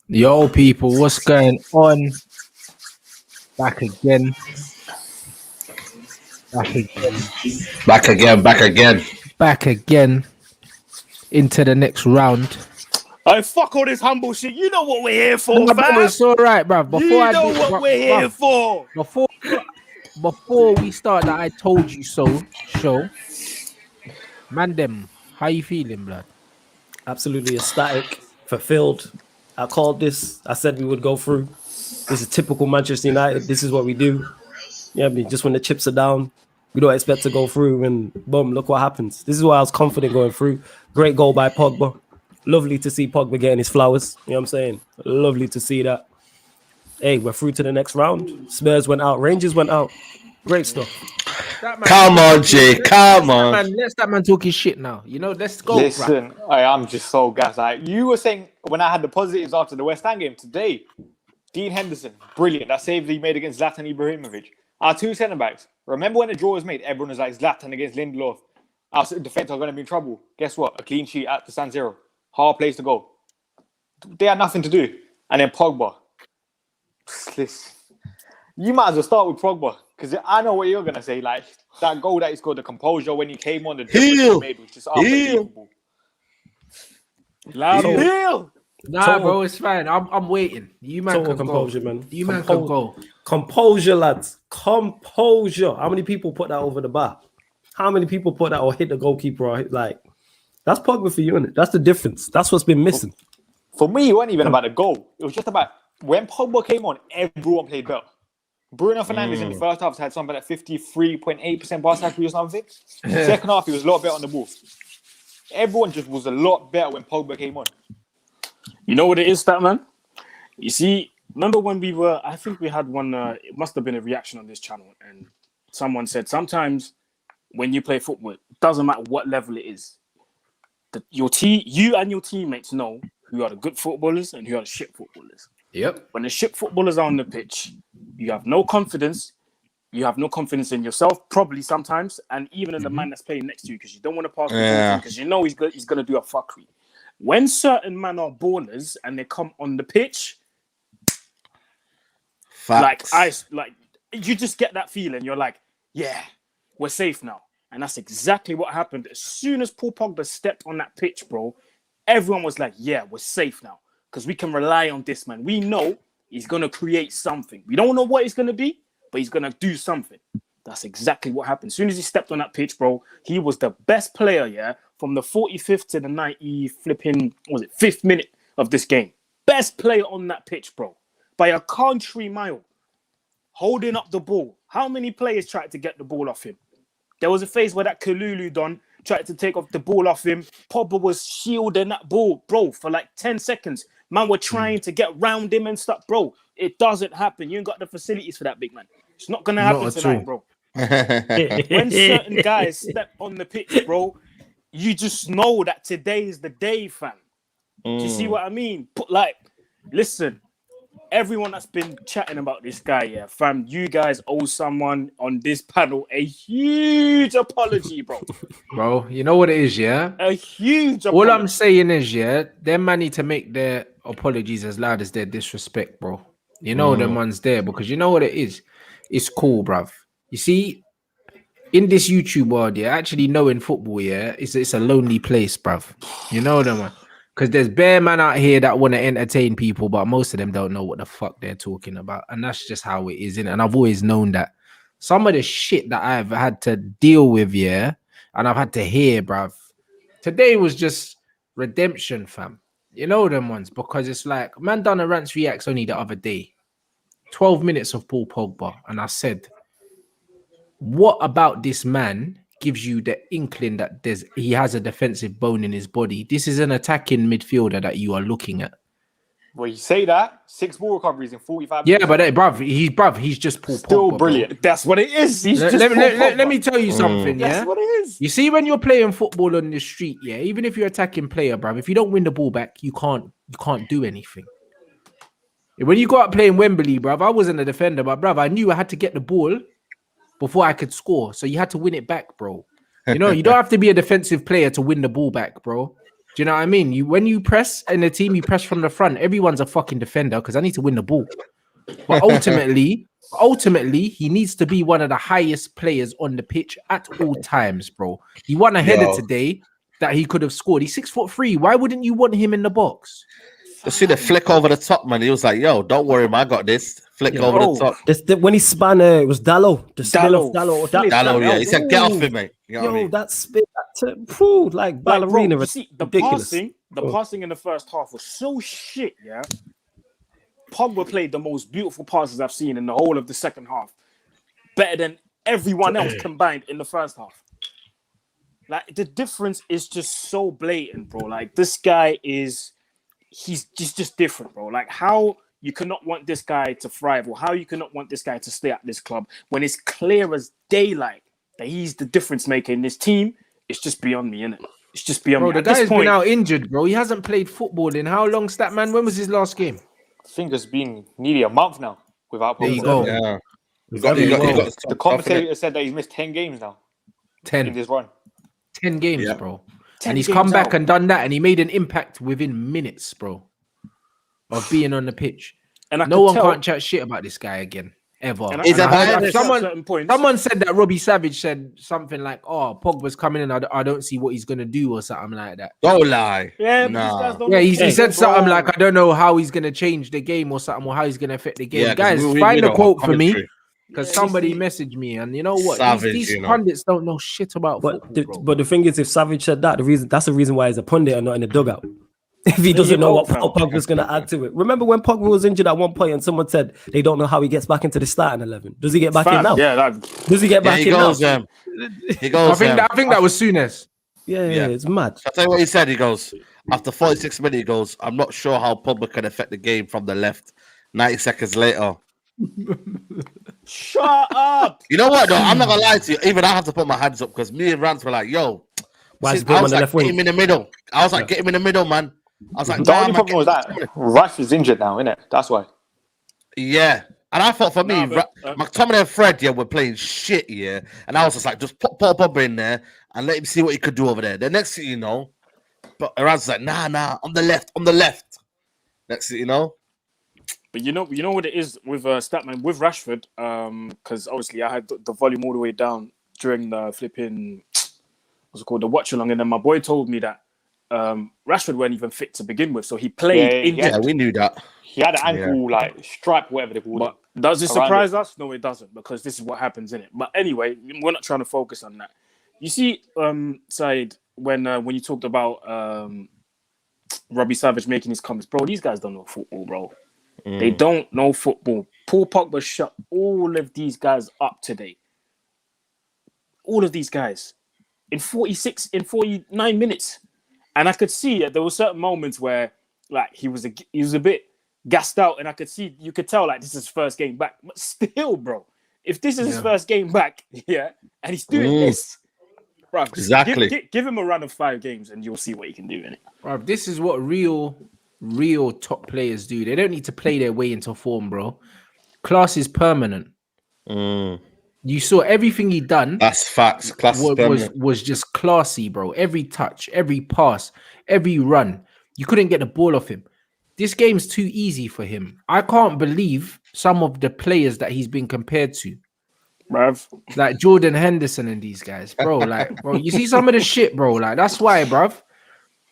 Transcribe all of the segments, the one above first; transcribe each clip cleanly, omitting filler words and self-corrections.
Yo, people, what's going on? Back again. Back again. Into the next round. Oh, fuck all this humble shit. You know what we're here for, No, bro, it's all right, bruv. Before we start that I told you so show, man, them, how you feeling, blood? Absolutely ecstatic, fulfilled. I called this. I said we would go through. This is typical Manchester United. This is what we do. Yeah, I mean, just when the chips are down, we don't expect to go through, and boom, look what happens. This is why I was confident going through. Great goal by Pogba. Lovely to see Pogba getting his flowers. You know what I'm saying? Lovely to see that. Hey, we're through to the next round. Spurs went out. Rangers went out. Great stuff. Come on, Jay. Come on. Let's that man talking shit now. You know, let's go. Listen, I'm just so gassed. Like, you were saying when I had the positives after the West Ham game today, Dean Henderson, brilliant. That save that he made against Zlatan Ibrahimovic. Our two centre-backs. Remember when the draw was made? Everyone was like, Zlatan against Lindelof. Our defence are going to be in trouble. Guess what? A clean sheet at the San Siro. Hard place to go. They had nothing to do. And then Pogba. Listen, you might as well start with Pogba. Because I know what you're going to say. Like, that goal that he scored, the composure when he came on, the difference he made was just unbelievable. Heel! Nah, bro, it's fine. I'm waiting. You man can composure, go. man. You man can go. Composure, lads. Composure. How many people put that over the bar? How many people put that or hit the goalkeeper? Or hit, like, that's Pogba for you, isn't it? That's the difference. That's what's been missing. For me, it wasn't even about the goal. It was just about when Pogba came on, everyone played better. Bruno Fernandes in the first half had something like 53.8% pass accuracy or something. Second half, he was a lot better on the ball. Everyone just was a lot better when Pogba came on. You know what it is, Statman? You see, remember when we were, I think we had one, it must have been a reaction on this channel, and someone said, sometimes when you play football, it doesn't matter what level it is. You and your teammates know who are the good footballers and who are the shit footballers. Yep. When the shit footballers are on the pitch, you have no confidence. You have no confidence in yourself, probably sometimes, and even in the man that's playing next to you, because you don't want to pass the ball because you know he's going to do a fuckery. When certain men are ballers and they come on the pitch, Facts. like you just get that feeling. You're like, yeah, we're safe now. And that's exactly what happened. As soon as Paul Pogba stepped on that pitch, bro, everyone was like, yeah, we're safe now. Because we can rely on this man. We know he's going to create something. We don't know what it's going to be, but he's going to do something. That's exactly what happened. As soon as he stepped on that pitch, bro, he was the best player, yeah, from the 45th to the 5th minute of this game. Best player on that pitch, bro. By a country mile. Holding up the ball. How many players tried to get the ball off him? There was a phase where that Kalulu Don tried to take off the ball off him. Pogba was shielding that ball, bro, for like 10 seconds. Man, we're trying to get round him and stuff, bro. It doesn't happen. You ain't got the facilities for that, big man. It's not going to happen tonight, bro. When certain guys step on the pitch, bro, you just know that today is the day, fam. Do you see what I mean? Listen, everyone that's been chatting about this guy, yeah, fam, you guys owe someone on this panel a huge apology, bro. Bro, you know what it is, yeah? A huge apology. All I'm saying is, yeah, them man need to make their apologies as loud as their disrespect, bro. You know them ones there, because you know what it is? It's cool, bruv. You see, in this YouTube world, yeah, actually knowing football, yeah, it's a lonely place, bruv. You know them, man. Because there's bare man out here that want to entertain people, but most of them don't know what the fuck they're talking about. And that's just how it is, innit? And I've always known that. Some of the shit that I've had to deal with, yeah, and I've had to hear, bruv. Today was just redemption, fam. You know them ones, because it's like, man done a Rants Reacts only the other day. 12 minutes of Paul Pogba. And I said, what about this man gives you the inkling that he has a defensive bone in his body? This is an attacking midfielder that you are looking at. Well, you say that 6 ball recoveries in 45 minutes. Yeah, but he's just Paul Pogba. Still brilliant. Bro. That's what it is. Let me tell you something. Yeah, that's what it is. You see, when you're playing football on the street, yeah, even if you're attacking player, bruv, if you don't win the ball back, you can't do anything. When you go out playing Wembley, bruv, I wasn't a defender, but bruv, I knew I had to get the ball before I could score. So you had to win it back, bro. You know, you don't have to be a defensive player to win the ball back, bro. Do you know what I mean? When you press in the team, you press from the front. Everyone's a fucking defender because I need to win the ball. But ultimately, he needs to be one of the highest players on the pitch at all times, bro. He won a header today that he could have scored. He's 6'3". Why wouldn't you want him in the box? You see the flick over the top, man. He was like, "Yo, don't worry, man. I got this." Flick over the top. When he spun, it was Dallo. The spin of Dallo. Dallo, yeah. He said, "Get off him, mate." You know what I mean? That spin, like ballerina. Bro, you see, the passing in the first half was so shit, yeah. Pogba played the most beautiful passes I've seen in the whole of the second half. Better than everyone else combined in the first half. Like, the difference is just so blatant, bro. Like, this guy he's just different, bro. Like, how you cannot want this guy to thrive, or how you cannot want this guy to stay at this club when it's clear as daylight that he's the difference maker in this team. It's just beyond me, innit? It's just beyond me. Bro, the guy's been out injured, bro. He hasn't played football in how long, Statman? When was his last game? I think it's been nearly a month now without There you go. Yeah. The commentator said that he's missed 10 games now. 10 in this run. 10 games, bro. And he's come back and done that, and he made an impact within minutes, bro, of being on the pitch. And no one can't chat shit about this guy again, ever. Someone said that Robbie Savage said something like, "Oh, Pogba's coming in. I don't see what he's gonna do," or something like that. Don't lie. He said something like, "I don't know how he's gonna change the game or something, or how he's gonna affect the game." Guys, find a quote for me. Because somebody messaged me, and you know what? Savage, these pundits don't know shit about football. But the thing is, if Savage said that, that's the reason why he's a pundit and not in the dugout. If he doesn't know what Pogba's going to add to it. Remember when Pogba was injured at one point and someone said they don't know how he gets back into the starting 11? Does he get back in now? Yeah, does he get back in now? He goes. I think that was Souness. Yeah, it's mad. I'll tell you what he said. He goes, after 46 minutes, he goes, "I'm not sure how Pogba can affect the game from the left." 90 seconds later. Shut up. You know what, though? I'm not gonna lie to you. Even I have to put my hands up because me and Rants were like, "Yo, I was like, get him in the middle." I was like, "Get him in the middle, man." I was like, the only problem was that Rashford's injured now, innit? That's why. Yeah, and I thought for me, McTominay and Fred, were playing shit, and I was just like, just put Paul Pogba in there and let him see what he could do over there. The next thing you know, but Rants was like, nah, on the left. Next thing you know. But you know what it is with Statman, with Rashford, because obviously I had the volume all the way down during the flipping, what's it called, the watch along, and then my boy told me that Rashford weren't even fit to begin with, so he played injured. Yeah, we knew that. He had an ankle stripe, whatever they called it. Does it surprise us? No, it doesn't, because this is what happens in it. But anyway, we're not trying to focus on that. You see, Said, when you talked about Robbie Savage making his comments, bro, these guys don't know football, bro. They don't know football. Paul Pogba shut all of these guys up today. All of these guys in 49 minutes. And I could see there were certain moments where like he was a bit gassed out, and you could tell like this is his first game back. But still, bro, if this is his first game back, and he's doing this, bro, exactly. Give him a run of 5 games and you'll see what he can do in it. Bro, this is what real top players do. They don't need to play their way into form, bro. Class is permanent. You saw everything he done. That's facts. Class was just classy, bro. Every touch, every pass, every run. You couldn't get the ball off him. This game's too easy for him. I can't believe some of the players that he's been compared to. Bruv. Like Jordan Henderson and these guys, bro. Like, bro, you see some of the shit, bro. Like, that's why, bruv.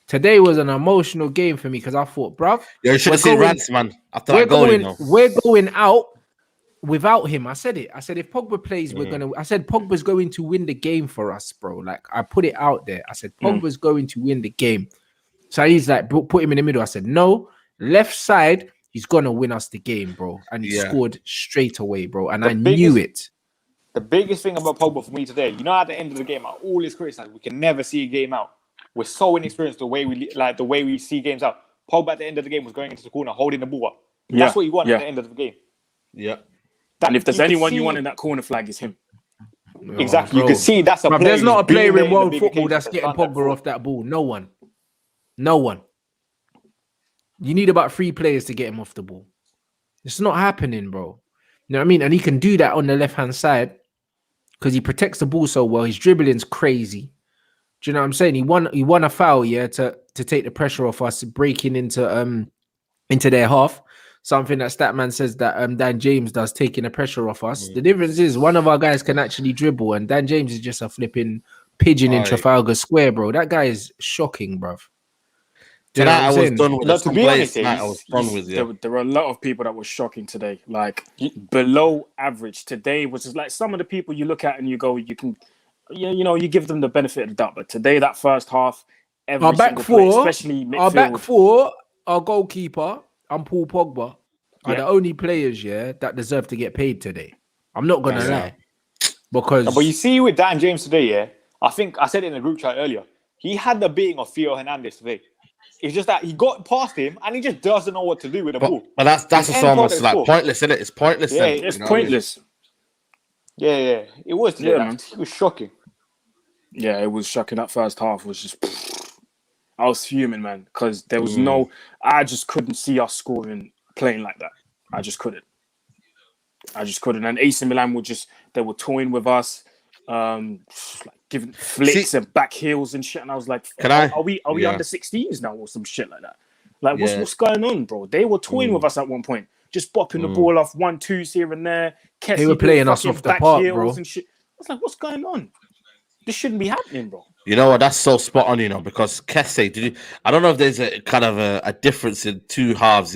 Today was an emotional game for me because I thought, bruv. Yeah, you should have seen Rants, man. After we're going out without him. I said it. I said if Pogba plays, I said Pogba's going to win the game for us, bro. Like, I put it out there. I said Pogba's going to win the game. So he's like, put him in the middle. I said, no, left side, he's gonna win us the game, bro. And he scored straight away, bro. And I knew it. The biggest thing about Pogba for me today, at the end of the game, all his criticism, we can never see a game out. We're so inexperienced the way we see games out. Pogba at the end of the game was going into the corner, holding the ball up. That's what you want at the end of the game. Yeah. And if there's anyone you want in that corner flag, is him. Exactly. You can see that's a player. There's not a player in world football that's getting Pogba off that ball. No one. You need about 3 players to get him off the ball. It's not happening, bro. You know what I mean? And he can do that on the left-hand side because he protects the ball so well. His dribbling's crazy. Do you know what I'm saying? He won a foul, yeah, to take the pressure off us, breaking into their half. Something that Statman says that Dan James does, taking the pressure off us. The difference is one of our guys can actually dribble, and Dan James is just a flipping pigeon in Trafalgar Square, bro. That guy is shocking, bruv. Tonight I was done with to be honest, I was done with there were a lot of people that were shocking today, like below average. Today was just like some of the people you look at and you go, you can, you know, you give them the benefit of the doubt. But today, that first half, our back four, especially midfield, our back four, our goalkeeper and Paul Pogba are the only players, that deserve to get paid today. I'm not gonna lie, because but you see with Dan James today, I think I said it in the group chat earlier. He had the beating of Theo Hernandez today. It's just that he got past him and he just doesn't know what to do with the ball. But that's just almost like pointless, isn't it? It's pointless. Yeah, it's pointless. Yeah, it was today. Man. It was shocking. Yeah, it was shocking. That first half was just. I was fuming, man, because there was I just couldn't see us playing like that. I just couldn't. And AC Milan they were toying with us, like giving flicks and back heels and shit. And I was like, are we under 16s now or some shit like that? Like, what's going on, bro? They were toying with us at one point, just bopping the ball off 1-2s here and there. They were playing us off the park, bro. And shit. I was like, what's going on? This shouldn't be happening, bro. You know what? That's so spot on, because Kesse, I don't know if there's a kind of a difference in two halves,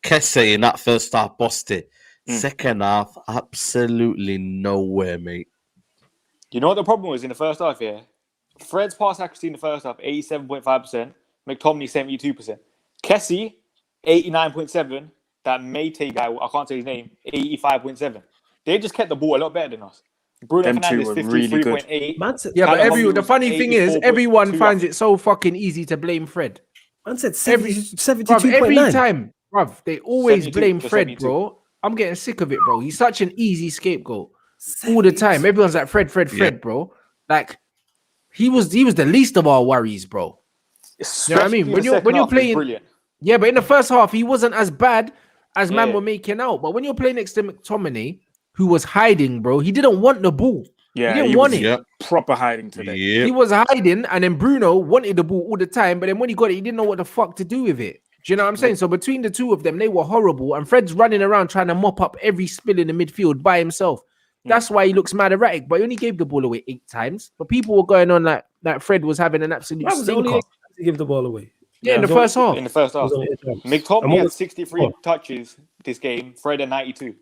Kesse in that first half bossed it. Second half, absolutely nowhere, mate. You know what the problem was in the first half, Fred's pass accuracy in the first half, 87.5%. McTominay, 72%. Kesse, 89.7%. That Mate guy, I can't say his name, 85.7%. They just kept the ball a lot better than us. Bruno Fernandes, 53.8%. Yeah, but the funny thing is, everyone finds it so fucking easy to blame Fred. Man said 72.9. Every time, bruv, they always blame Fred, 72. Bro. I'm getting sick of it, bro. He's such an easy scapegoat. 72. All the time. Everyone's like, Fred, bro. Like, he was the least of our worries, bro. You know what I mean? When you're playing, brilliant. Yeah, but in the first half, he wasn't as bad as man were making out. But when you're playing next to McTominay, who was hiding, bro, he didn't want the ball. Yeah, he didn't want it. Yeah. Proper hiding today. He was hiding, and then Bruno wanted the ball all the time. But then when he got it, he didn't know what the fuck to do with it. Do you know what I'm saying? So between the two of them, they were horrible. And Fred's running around trying to mop up every spill in the midfield by himself. That's why he looks mad erratic. But he only gave the ball away 8 times. But people were going on like Fred was having an absolute stinker. To give the ball away. Yeah, in the first half. McTominay had 63 touches this game. Fred had 92.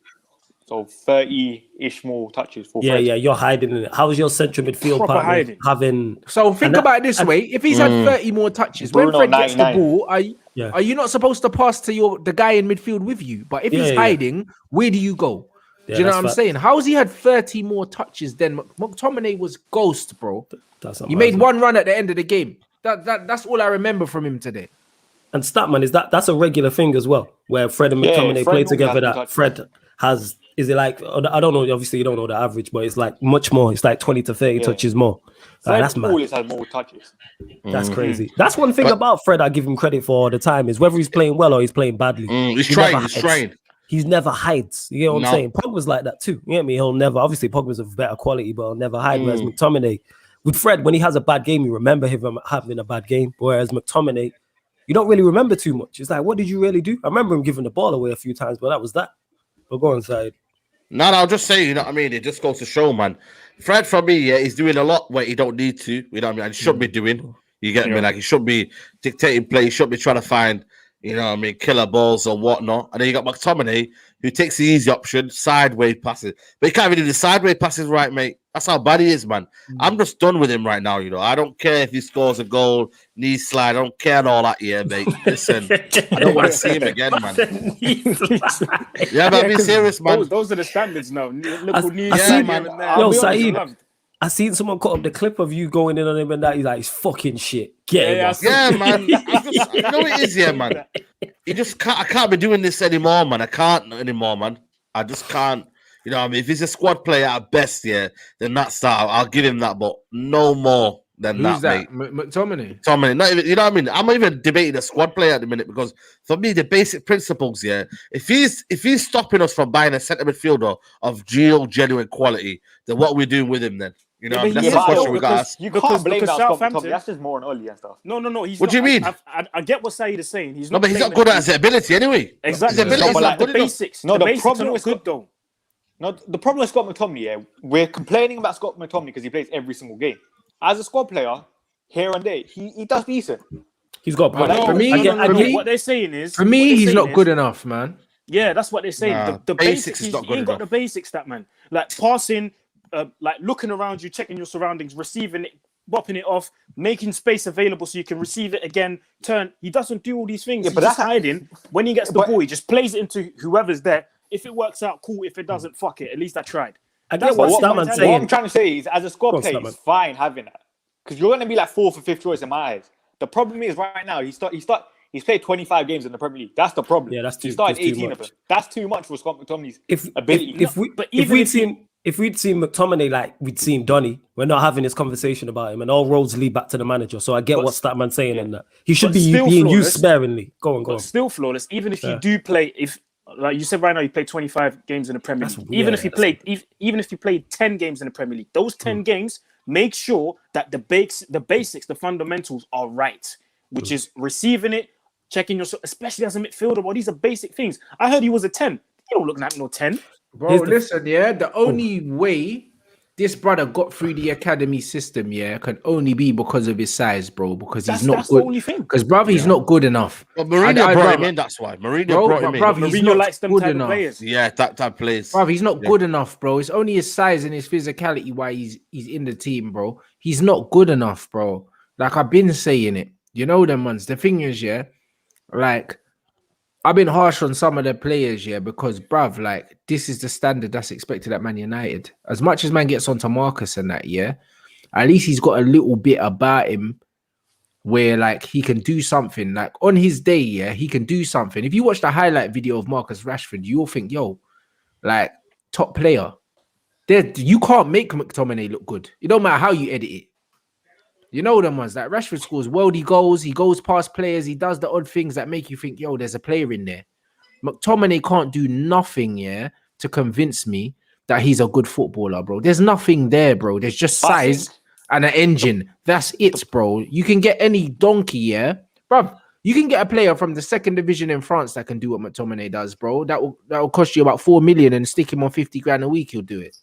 So 30-ish more touches for Fred. Yeah, you're hiding in it. How was your central midfield partner having... So think about it this way. If he's had 30 more touches, Bruno, when Fred gets the 99. ball, are you not supposed to pass to the guy in midfield with you? But if he's hiding, where do you go? Do you know what I'm saying? How's he had 30 more touches then? McTominay was ghost, bro. He made one run at the end of the game. That's all I remember from him today. And Statman, that's a regular thing as well, where Fred and McTominay play together. That Fred has, is it like, I don't know, obviously you don't know the average, but it's like much more. It's like 20 to 30 touches more. That's mad. Always had more touches. That's crazy. That's one thing about Fred I give him credit for all the time, is whether he's playing well or he's playing badly. He's trained. He's never hides. You know what I'm saying? Pogba's like that too. You get me? He'll never, obviously Pogba's of better quality, but he'll never hide. Whereas McTominay, with Fred, when he has a bad game, you remember him having a bad game. Whereas McTominay, you don't really remember too much. It's like, what did you really do? I remember him giving the ball away a few times, but that was that. But go inside. No, I'll just say, you know what I mean? It just goes to show, man. Fred, for me, he's doing a lot where he don't need to. You know what I mean? And he should be doing. You get me? Like, he should be dictating play. He should be trying to find, you know what I mean, killer balls or whatnot. And then you got McTominay, who takes the easy option, sideways passes. But he can't even do the sideways passes right, mate. That's how bad he is, man. I'm just done with him right now, you know. I don't care if he scores a goal, knee slide. I don't care all that, mate. Listen, I don't want to see him again, man. Yeah, but be serious, man. Those are the standards now. Yo, Saeed, I seen someone cut up the clip of you going in on him and that. He's like, it's fucking shit. Man. You know what it is, man. You just can't. I can't be doing this anymore, man. I can't anymore, man. I just can't. You know what I mean? If he's a squad player at best, then that's that. I'll give him that, but no more than Who's that, mate. McTominay. Not even, you know what I mean? I'm not even debating a squad player at the minute, because for me, the basic principles, if he's stopping us from buying a centre midfielder of genuine quality, then what are we doing with him then? You know, Yeah, what I mean? but That's he the is, question though, we got because asked. You Because- can't blame because that on Scott Southampton- McTominay. That's just more on Oli and stuff. No. He's What do not, you mean? I get what Saeed is saying. He's No, not. but he's not playing good it. at his ability anyway. Exactly. His ability No, is but not like good the enough. basics. No, the the basics problem are not with good Scott- though. No, the problem with Scott McTominay, yeah, we're complaining about Scott McTominay because he plays every single game. As a squad player, here and there, he does decent. He's got a point. No, for me- I for get, me- What they're saying is, For me, he's not good enough, man. Yeah, that's what they're saying. Nah, the basics is he's- not he good ain't got enough. the basics, that man. Like passing, like looking around you, checking your surroundings, receiving it, bopping it off, making space available so you can receive it again, turn. He doesn't do all these things. Yeah, He's but just that's- hiding. When he gets the But- ball, he just plays it into whoever's there. If it works out, cool. If it doesn't, fuck it. At least I tried. I That's get what what Statman's I'm What saying. I'm trying to say is, as a squad Go on, player, Statman. it's fine having that because you're going to be like 4th or 5th choice in my eyes. The problem is right now he's played 25 games in the Premier League. That's the problem. Yeah, that's he too- started that's too 18 of much. them. That's too much for Scott McTominay's If ability. But even if we'd seen McTominay like we'd seen Donny, we're not having this conversation about him, and all roads lead back to the manager. So I get But- what Statman's saying in that he should be still being used flawless. sparingly. Go on. But still flawless. Even if you Yeah. do play, if like you said right now, you played 25 games in the Premier That's- League. yeah, Even if you that's- played, even if you played 10 games in the Premier League, those 10 games, make sure that the basics, the fundamentals are right, which is receiving it, checking your, especially as a midfielder. Well, these are basic things. I heard he was a 10. You don't look like no 10. Bro, Here's the- listen, yeah. The only way this brother got through the academy system, yeah, can only be because of his size, bro. Because he's not That's good. the only thing. Because brother, he's not good enough. But Mourinho I'd brought rather- him in, that's why. Mourinho Bro, brought but him in. bruv, he's Mourinho not likes them good type enough. of players. Yeah, that plays. Bro, he's not good enough, bro. It's only his size and his physicality why he's in the team, bro. He's not good enough, bro. Like I've been saying it. You know them ones. The thing is, yeah, like I've been harsh on some of the players, yeah, because bruv, like this is the standard that's expected at Man United. As much as man gets onto Marcus and that, yeah, at least he's got a little bit about him where like he can do something. Like on his day, yeah, he can do something. If you watch the highlight video of Marcus Rashford, you'll think, yo, like top player. You can't make McTominay look good. It don't matter how you edit it. You know them ones. Like Rashford scores worldy goals. He goes past players. He does the odd things that make you think, yo, there's a player in there. McTominay can't do nothing, yeah, to convince me that he's a good footballer, bro. There's nothing there, bro. There's just size and an engine. That's it, bro. You can get any donkey, yeah, bro. You can get a player from the 2nd division in France that can do what McTominay does, bro. That will cost you about 4 million and stick him on 50 grand a week. He'll do it.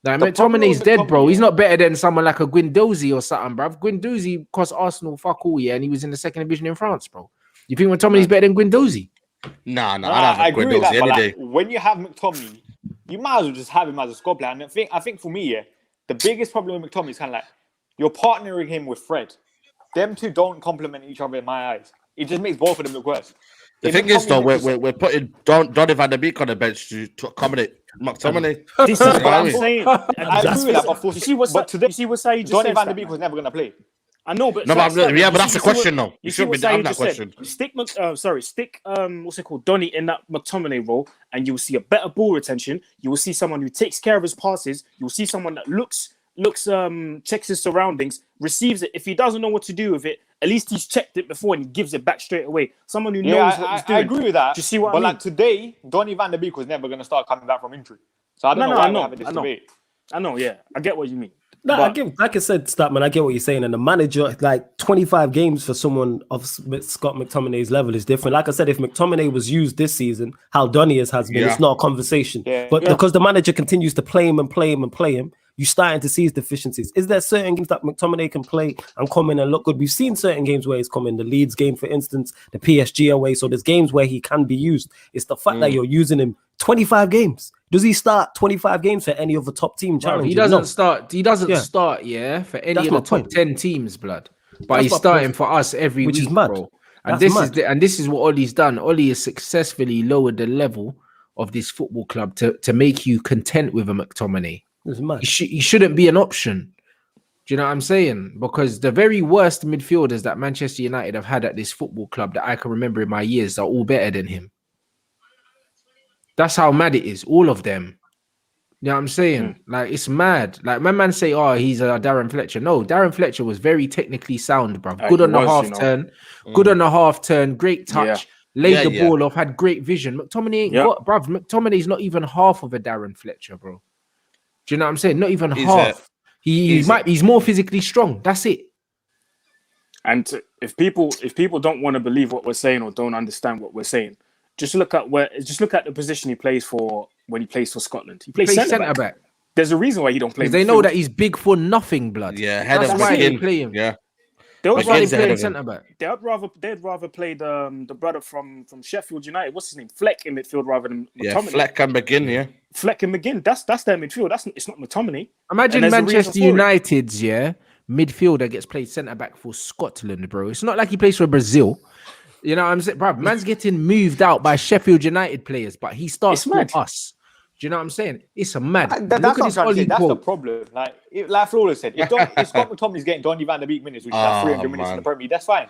Like McTominay's dead, bro. He's not better than someone like a Guendouzi or something, bro. Guendouzi cost Arsenal fuck all, yeah, and he was in the 2nd division in France, bro. You think McTominay's better than Guendouzi? Nah, I I agree with that. any But day. like, when you have McTominay, you might as well just have him as a squad player. And I think for me, yeah, the biggest problem with McTominay is kind of like you're partnering him with Fred. Them two don't complement each other in my eyes. It just makes both of them look worse. The If thing is, though, McTominay we're putting Donny van der Beek on the bench to accommodate McTominay. This is what I'm mean? saying. I agree with that, but You see what's but today, you see what Saeed just Donny said, van der Statman? Beek was never going to play. I know, but No, but Statman, yeah, you but that's see- the question, though. You see shouldn't what be Saeed having that just said? question. Stick what's it called, Donny in that McTominay role, and you will see a better ball retention. You will see someone who takes care of his passes. You will see someone that checks his surroundings, receives it. If he doesn't know what to do with it, at least he's checked it before and he gives it back straight away. Someone who knows what he's doing. I agree with that. Do you see what but I mean? like today, Donny van der Beek was never going to start coming back from injury. So I don't know why we're having this debate. I know, yeah. I get what you mean. No, But- I get, like I said, Statman, I get what you're saying. And the manager, like 25 games for someone of Scott McTominay's level is different. Like I said, if McTominay was used this season, how Donny has been, Yeah. it's not a conversation. Yeah. But Yeah. because the manager continues to play him and play him and play him, you're starting to see his deficiencies. Is there certain games that McTominay can play and come in and look good? We've seen certain games where he's come in, the Leeds game, for instance, the PSG away. So there's games where he can be used. It's the fact that you're using him 25 games. Does he start 25 games for any of the top team Bro, challenges? he doesn't No. start. He doesn't Yeah. start, yeah, for any That's of my the top point. 10 teams, blood. But That's he's my starting point. for us every Which week, is mad. bro. And That's this is what Ollie's done. Ollie has successfully lowered the level of this football club to make you content with a McTominay. It's mad. He shouldn't be an option. Do you know what I'm saying? Because the very worst midfielders that Manchester United have had at this football club that I can remember in my years are all better than him. That's how mad it is. All of them. You know what I'm saying? Like, it's mad. Like, my man say, oh, he's a Darren Fletcher. No, Darren Fletcher was very technically sound, bro. Good he on the was, half you know. turn. Good on the half turn. Great touch. Laid the ball off. Had great vision. McTominay ain't got, bruv. McTominay's not even half of a Darren Fletcher, bro. Do you know what I'm saying? Not even half. He's more physically strong. That's it. And if people don't want to believe what we're saying or don't understand what we're saying, just look at the position he plays for when he plays for Scotland. He plays centre back. There's a reason why he don't play. They know that he's big for nothing, blood. Yeah, that's why they play him. Yeah, that's why they play him centre back. They'd rather play the brother from Sheffield United. What's his name? Fleck in midfield rather than Mctominay. Yeah, Fleck and McGinn. Yeah, Fleck and McGinn. That's their midfield. It's not Mctominay. Imagine Manchester United's midfielder gets played centre back for Scotland, bro. It's not like he plays for Brazil. You know what I'm saying, bro? Man's getting moved out by Sheffield United players, but he starts for us. Do you know what I'm saying? It's a mad. That's what I'm trying to say. That's the problem. Like Flawless said, if Scott McTominay's getting Donny van der Beek minutes, which is like 300 minutes in the Premier League, that's fine.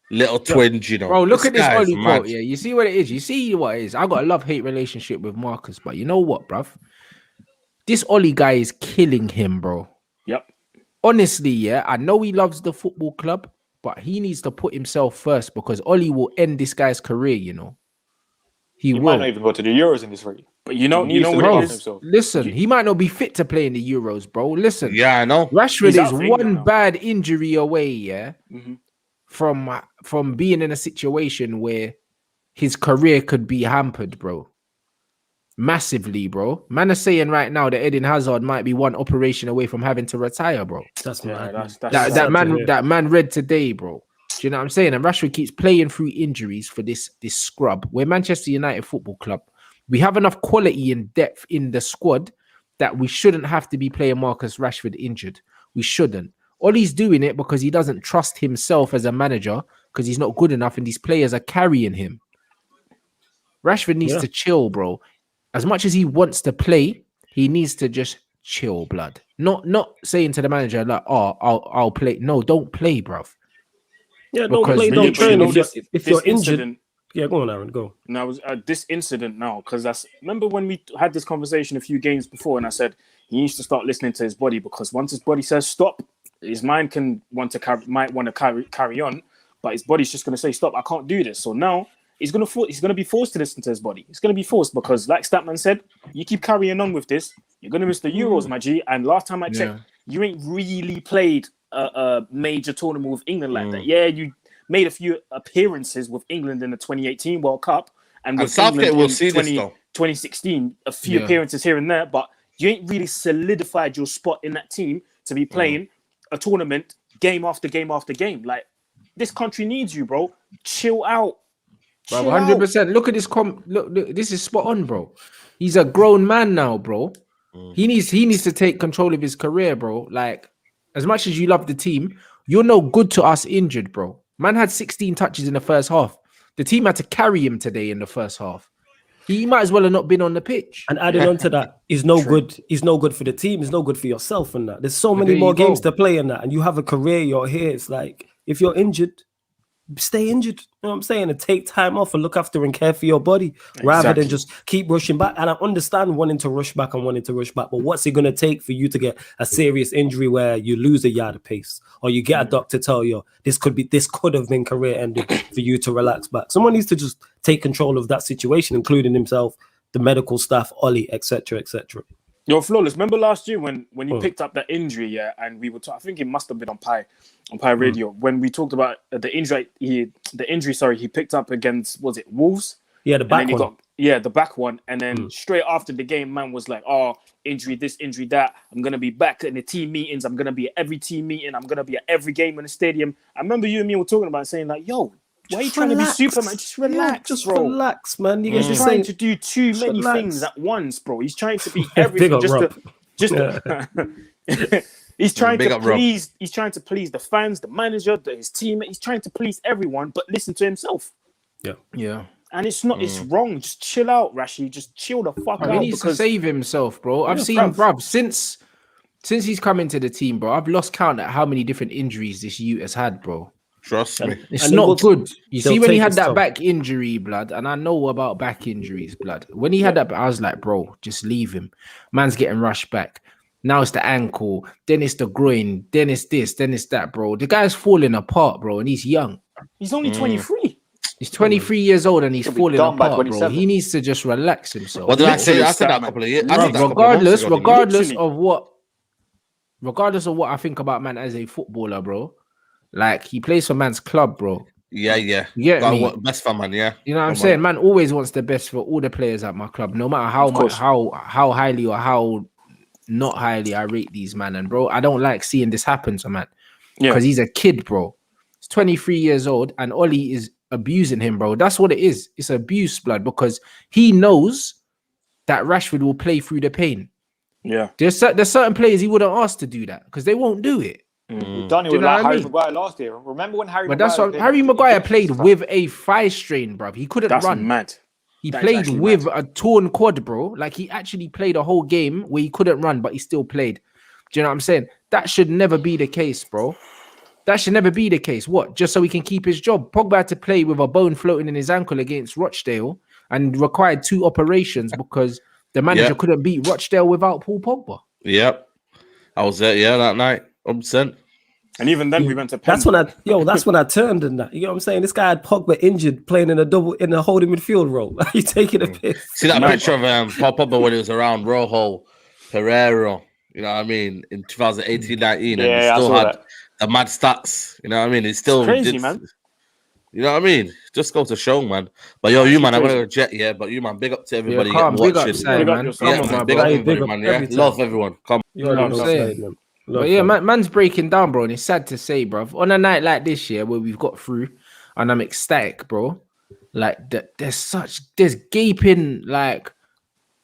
Little twinge, you know. Bro, look at this Ollie quote. Yeah, you see what it is. You see what it is. I got a love-hate relationship with Marcus, but you know what, bruv? This Ollie guy is killing him, bro. Yep. Honestly, I know he loves the football club, but he needs to put himself first because Ollie will end this guy's career, you know. He will. Might not even go to the Euros in this league. But you know what it is? Listen, he might not be fit to play in the Euros, bro. Listen. Yeah, I know. Rashford is one bad injury away, from being in a situation where his career could be hampered, bro. Massively, bro. Man is saying right now that Eden Hazard might be one operation away from having to retire, bro. That's mad. That man read today, bro. Do you know what I'm saying? And Rashford keeps playing through injuries for this scrub. We're Manchester United Football Club. We have enough quality and depth in the squad that we shouldn't have to be playing Marcus Rashford injured. We shouldn't. Ollie's doing it because he doesn't trust himself as a manager because he's not good enough and these players are carrying him. Rashford needs to chill, bro. As much as he wants to play, he needs to just chill, blood. Not saying to the manager, like, I'll play. No, don't play, bruv. Yeah, don't play, don't train. If you're injured... Yeah, go on, Aaron, go. Now, it was this incident now, because remember when we had this conversation a few games before, and I said he needs to start listening to his body because once his body says stop, his mind might want to carry on, but his body's just going to say stop. I can't do this. So now he's going to be forced to listen to his body. He's going to be forced because, like Statman said, you keep carrying on with this, you're going to miss the Euros, my G. And last time I checked, you ain't really played a major tournament with England like that. Yeah, you made a few appearances with England in the 2018 World Cup and with Southgate England will in see 2016, a few appearances here and there, but you ain't really solidified your spot in that team to be playing a tournament game after game after game. Like, this country needs you, bro. Chill out. Bro, 100%. Look at this. Look, this is spot on, bro. He's a grown man now, bro. He needs to take control of his career, bro. Like, as much as you love the team, you're no good to us injured, bro. Man had 16 touches in the first half. The team had to carry him today in the first half. He might as well have not been on the pitch. And adding on to that, he's no good. He's no good for the team. He's no good for yourself and that. There's so many more games to play in that. And you have a career, you're here. It's like, if you're injured, stay injured. You know what I'm saying? And take time off and look after and care for your body rather than just keep rushing back. And I understand wanting to rush back, but what's it going to take for you to get a serious injury where you lose a yard of pace or you get a doctor tell you this could have been career ending for you to relax back? Someone needs to just take control of that situation, including himself, the medical staff, Ollie, etc., etc. Yo, Flawless, remember last year when he picked up that injury, and we were I think it must have been on Pi Radio when we talked about the injury he picked up against, was it Wolves? Yeah, the back one. The back one, and then straight after the game, man was like, "Oh, injury this, injury that. I'm gonna be back in the team meetings. I'm gonna be at every team meeting. I'm gonna be at every game in the stadium." I remember you and me were talking about saying like, "Yo, why are you trying to be Superman? Just relax, bro. Relax, man. You guys He's trying to do too many things at once, bro. He's trying to be everything. He's trying to please. He's trying to please the fans, the manager, his team. He's trying to please everyone, but listen to himself. Yeah. And it's not. It's wrong. Just chill out, Rashi. Just chill the fuck out. He needs to save himself, bro. I've seen, bruv, since he's come into the team, bro. I've lost count at how many different injuries this youth has had, bro. Trust me. It's not good. You see, when he had that back injury, blood, and I know about back injuries, blood. When he had that, I was like, bro, just leave him. Man's getting rushed back. Now it's the ankle, then it's the groin, then it's this, then it's that, bro. The guy's falling apart, bro, and he's young. He's only 23. He's 23 years old and he's falling apart, bro. He needs to just relax himself. What did I say? I said that a couple of years. Regardless of what regardless of what I think about man as a footballer, bro, like he plays for man's club, bro. Yeah. You get Got me? what best for man, yeah. You know what I'm Come saying? on. Man always wants the best for all the players at my club, no matter how much, how highly or how not highly I rate these man. And bro, I don't like seeing this happen to man because he's a kid, bro. He's 23 years old, and Ollie is abusing him, bro. That's what it is. It's abuse, blood, because he knows that Rashford will play through the pain. Yeah. There's certain players he wouldn't ask to do that because they won't do it. We've done it Do you with know like what I Harry mean? Maguire last year. Remember when Harry But Maguire that's what played Harry against Maguire Egypt played and stuff? with a thigh strain, bruv. He couldn't That's run. mad. He That is played actually with mad. a torn quad, bro. Like he actually played a whole game where he couldn't run, but he still played. Do you know what I'm saying? That should never be the case, bro. That should never be the case. What? Just so he can keep his job. Pogba had to play with a bone floating in his ankle against Rochdale and required 2 operations because the manager couldn't beat Rochdale without Paul Pogba. Yep. I was there, that night. 100%. And even then, we went to That's when I turned and that. You know what I'm saying? This guy had Pogba injured, playing in a holding midfield role. Are you taking a piss? See that picture of Paul Pogba when he was around Rojo, Pereira, you know what I mean, in 2018-19, and he still had the mad stats. You know what I mean? He still crazy, man. You know what I mean? Just go to show, man. But yo, you man, I'm gonna jet, but you man, big up to everybody. Yeah, Big up, side, big up man. yourself. Come on, my big bro. up everybody, man. Yeah, love everyone. Come. You know what I'm saying, man. But yeah, man's man's breaking down, bro, and it's sad to say, bro. On a night like this year, where we've got through, and I'm ecstatic, bro. Like there's gaping like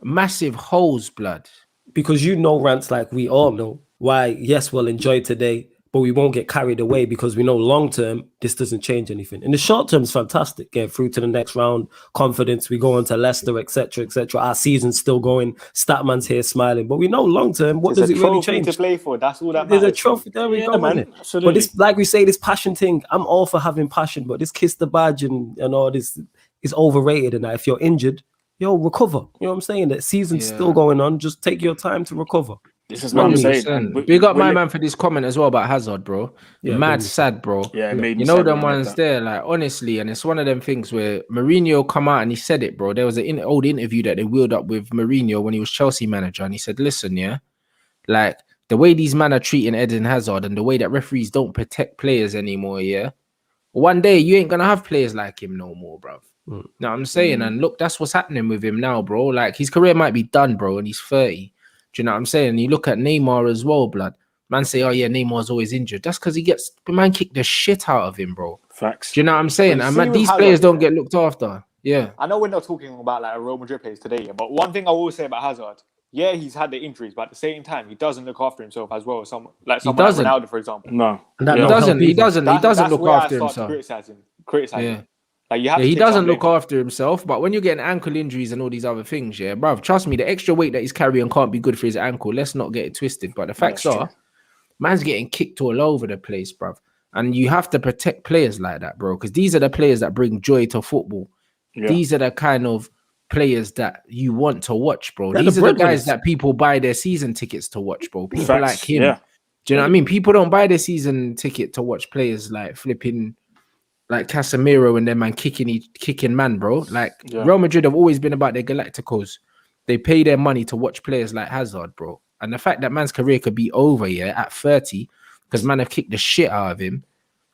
massive holes, blood. because you know, Rants, like we all know why. Yes, we'll enjoy today, but we won't get carried away because we know long term this doesn't change anything. In the short term, it's fantastic. Get through to the next round, confidence. We go on to Leicester, etc., etc. Our season's still going. Statman's here smiling, but we know long term, what does it really change? To play for. That's all that There's matters. a trophy. There we go, man. man. Absolutely. But this, like we say, this passion thing. I'm all for having passion, but this kiss the badge and all this is overrated. And if you're injured, recover. You know what I'm saying? That season's still going on. Just take your time to recover. This is what I'm saying. Big up my man for this comment as well about Hazard, bro. Yeah, Mad sad, bro. Yeah, it made me you know sad them when I read ones that. there, like honestly, and it's one of them things where Mourinho come out and he said it, bro. There was an old interview that they wheeled up with Mourinho when he was Chelsea manager, and he said, "Listen, like the way these men are treating Eden Hazard and the way that referees don't protect players anymore, one day you ain't gonna have players like him no more, bro." Know what I'm saying? And look, that's what's happening with him now, bro. Like his career might be done, bro, and he's 30. Do you know what I'm saying? You look at Neymar as well, blood. Man say, oh yeah, Neymar's always injured. That's because the man kicked the shit out of him, bro. Facts. Do you know what I'm saying? And man, these players don't get looked after. Yeah. I know we're not talking about like a Real Madrid players today, but one thing I will say about Hazard, he's had the injuries, but at the same time, he doesn't look after himself as well as someone like Ronaldo, for example. No. He doesn't look after himself. Criticizing. Yeah. Like you have to he take doesn't some look blame. after himself, but when you're getting ankle injuries and all these other things, bruv, trust me, the extra weight that he's carrying can't be good for his ankle. Let's not get it twisted. But the facts are, man's getting kicked all over the place, bruv. And you have to protect players like that, bro, because these are the players that bring joy to football. Yeah. These are the kind of players that you want to watch, bro. These are the guys that people buy their season tickets to watch, bro. People like him. Yeah. Do you know what I mean? People don't buy their season ticket to watch players like flipping like Casemiro and them man kicking man, bro. Like Real Madrid have always been about their Galacticos. They pay their money to watch players like Hazard, bro. And the fact that man's career could be over at 30 because man have kicked the shit out of him,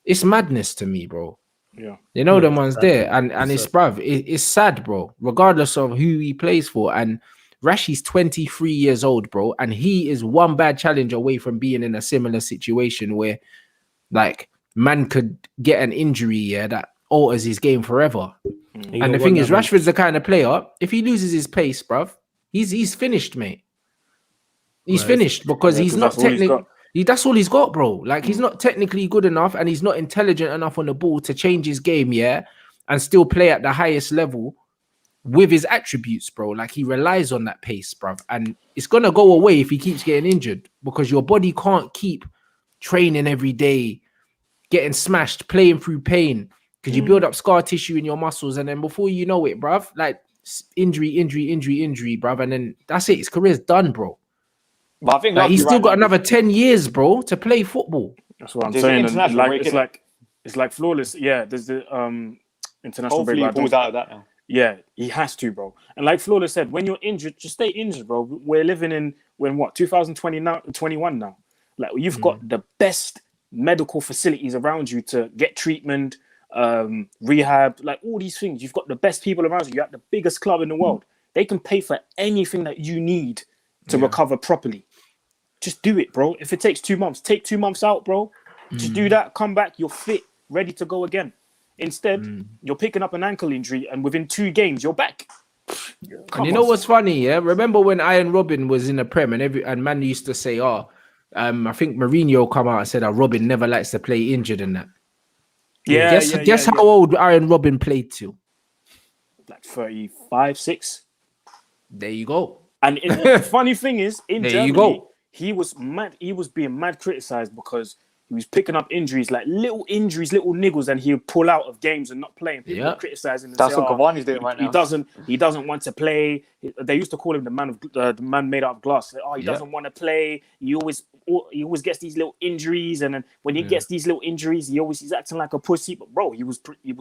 it's madness to me, bro. Yeah, you know the ones there, and it's bruv, it's sad, bro. Regardless of who he plays for, and Rashi's 23 years old, bro, and he is one bad challenge away from being in a similar situation where, like, man could get an injury that alters his game forever. And the thing is, Rashford's the kind of player, if he loses his pace, bruv, he's finished, mate. He's finished because he's not technically. That's all he's got, bro. Like, he's not technically good enough and he's not intelligent enough on the ball to change his game, and still play at the highest level with his attributes, bro. Like, he relies on that pace, bro. And it's going to go away if he keeps getting injured because your body can't keep training every day, getting smashed, playing through pain because you build up scar tissue in your muscles. And then before you know it, bro, like, injury, bro. And then that's it. His career's done, bro. But I think like he's still got another 10 years, bro, to play football. That's what I'm saying. And like, it's like flawless. Yeah, there's the international break. Hopefully he pulls out of that now. Yeah, he has to, bro. And like Flawless said, when you're injured, just stay injured, bro. We're living in 2020 now, 21 now. Like you've got the best medical facilities around you to get treatment, rehab, like all these things. You've got the best people around you. You're at the biggest club in the world. They can pay for anything that you need to recover properly. Just do it, bro. If it takes 2 months, take 2 months out, bro. Just do that. Come back. You're fit, ready to go again. Instead, you're picking up an ankle injury, and within 2 games, you're back. And you know what's funny? Yeah, remember when Iron Robin was in the Prem, and man used to say, I think Mourinho come out and said that Robin never likes to play injured and that. Guess how old Iron Robin played to? Like 35, 6. There you go. And the funny thing is, in there Germany, you go. He was mad. He was being mad criticized because he was picking up injuries, like little injuries, little niggles, and he would pull out of games and not play. And people were criticizing him. That's what Cavani's doing right now. He doesn't want to play. They used to call him the man made out of glass. He doesn't want to play. He always gets these little injuries, and then when he gets these little injuries, he's acting like a pussy. But bro, he was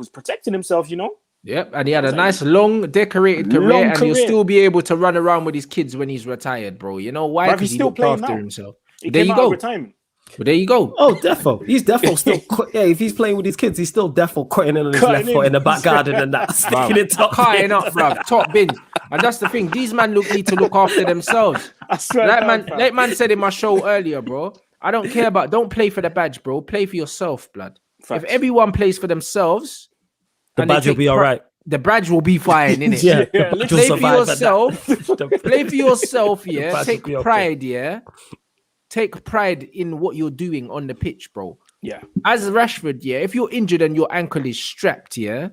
protecting himself, you know. Yep, and he had a nice, long, decorated career, and he'll still be able to run around with his kids when he's retired, bro. You know why? Because he looked after himself. There you go. Well, there you go. Oh, defo. He's defo still. If he's playing with his kids, he's still defo cutting in on his left foot in the back garden and that. Sticking it top. Cutting up, bruv. Top bin. And that's the thing. These men need to look after themselves. Like man said in my show earlier, bro. I don't care about. Don't play for the badge, bro. Play for yourself, blood. Facts. If everyone plays for themselves, the badge will be all right. The badge will be fine, innit? Play for yourself. Play for yourself, yeah. Take pride, yeah. Take pride in what you're doing on the pitch, bro. Yeah. As Rashford, yeah, if you're injured and your ankle is strapped, yeah,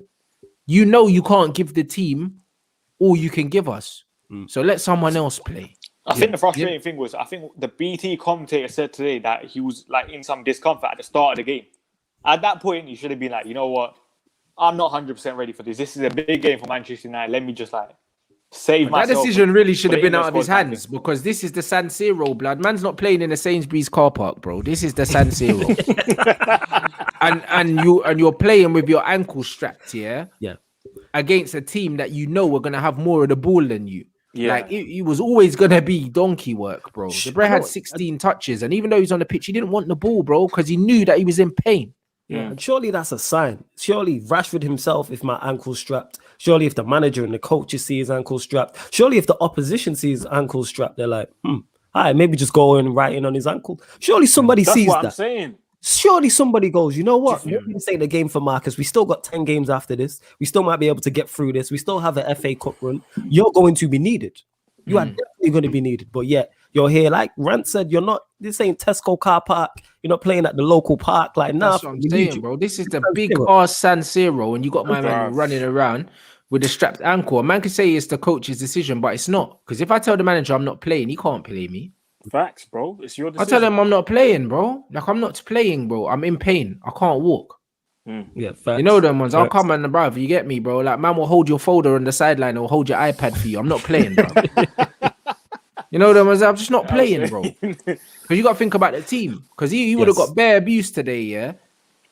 you know you can't give the team all you can give us. So let someone else play. I think the frustrating thing was, I think the BT commentator said today that he was like in some discomfort at the start of the game. At that point, you should have been like, you know what? I'm not 100% ready for this. This is a big game for Manchester United. Let me just save myself. That decision really should have been out of his hands because this is the San Siro, blood. Man's not playing in the Sainsbury's car park, bro. This is the San Siro. and you're playing with your ankle strapped, yeah, against a team that you know are gonna have more of the ball than you. Yeah. Like it was always gonna be donkey work, bro. The bro had 16 touches, and even though he's on the pitch, he didn't want the ball, bro, because he knew that he was in pain. Yeah, and surely that's a sign. Surely Rashford himself, if my ankle's strapped, surely if the manager and the coaches see his ankle strapped, surely if the opposition sees his ankle strapped, they're like, all right, maybe just go and write in on his ankle. Surely somebody sees that. That's what I'm saying. Surely somebody goes, you know what? This ain't the game for Marcus. We still got 10 games after this. We still might be able to get through this. We still have an FA Cup run. You're going to be needed. You are definitely going to be needed. But yet, you're here. Like Rants said, you're not, this ain't Tesco car park. You're not playing at the local park. Like, nah, that's what I'm saying, bro. This is the big ass San Siro, and you got my man running around with a strapped ankle. A man could say it's the coach's decision, but it's not. Because if I tell the manager I'm not playing, he can't play me. Facts, bro. It's your decision. I tell him I'm not playing, bro. Like, I'm not playing, bro. I'm in pain. I can't walk. Yeah, facts. You know them ones. I'll come and bro, you get me, bro. Like, man will hold your folder on the sideline or hold your iPad for you. I'm not playing, bro. You know them ones. I'm just not playing, bro. Because you got to think about the team. Because he would have got bare abuse today, yeah.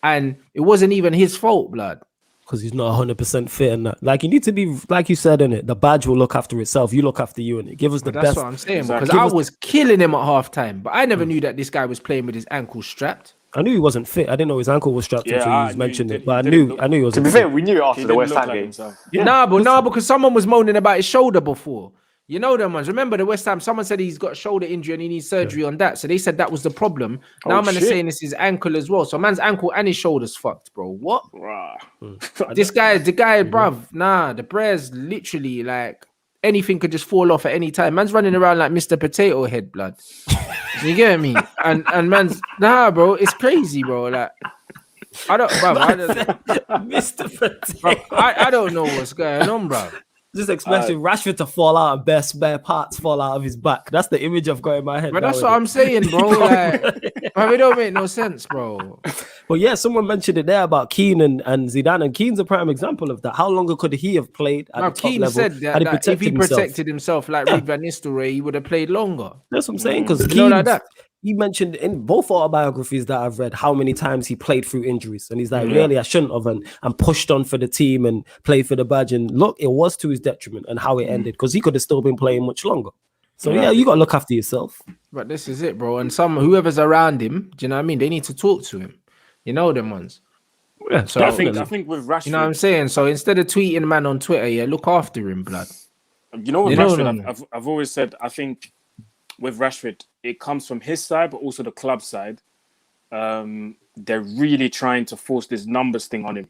And it wasn't even his fault, blood. Because he's not 100% fit and that. Like, you need to be, like you said, in it. The badge will look after itself. You look after you in it. Give us the best. That's what I'm saying. Because I was killing him at halftime, but I never knew that this guy was playing with his ankle strapped. I knew he wasn't fit. I didn't know his ankle was strapped until you mentioned it. But I knew he wasn't. To be fair, we knew it after the West Ham game. Nah, because someone was moaning about his shoulder before. You know them ones. Remember the West Ham? Someone said he's got a shoulder injury and he needs surgery on that. So they said that was the problem. Now man is saying it's his ankle as well. So man's ankle and his shoulder's fucked, bro. What? The guy, bruv. Nah, the Bears literally like anything could just fall off at any time. Man's running around like Mr. Potato Head, blood. You get me? And man's bro. It's crazy, bro. Like Mr. Potato. I don't know what's going on, bro. Just expecting Rashford to fall out and bare parts fall out of his back. That's the image I've got in my head. But that's what I'm saying, bro. Like, it don't make no sense, bro. But yeah, someone mentioned it there about Keane and Zidane, and Keane's a prime example of that. How longer could he have played at the top Keane level? Said that if he protected himself like Ruud van Nistelrooy, he would have played longer. That's what I'm saying. Because Keane, like that. He mentioned in both autobiographies that I've read how many times he played through injuries. And he's like, really, I shouldn't have. And pushed on for the team and played for the badge. And look, it was to his detriment and how it ended. Because he could have still been playing much longer. So yeah, you got to look after yourself. But this is it, bro. And whoever's around him, do you know what I mean? They need to talk to him. You know them ones. Yeah, So I think with Rashford, you know what I'm saying? So instead of tweeting man on Twitter, yeah, look after him, blood. with Rashford, I've always said, I think with Rashford, it comes from his side, but also the club side. They're really trying to force this numbers thing on him.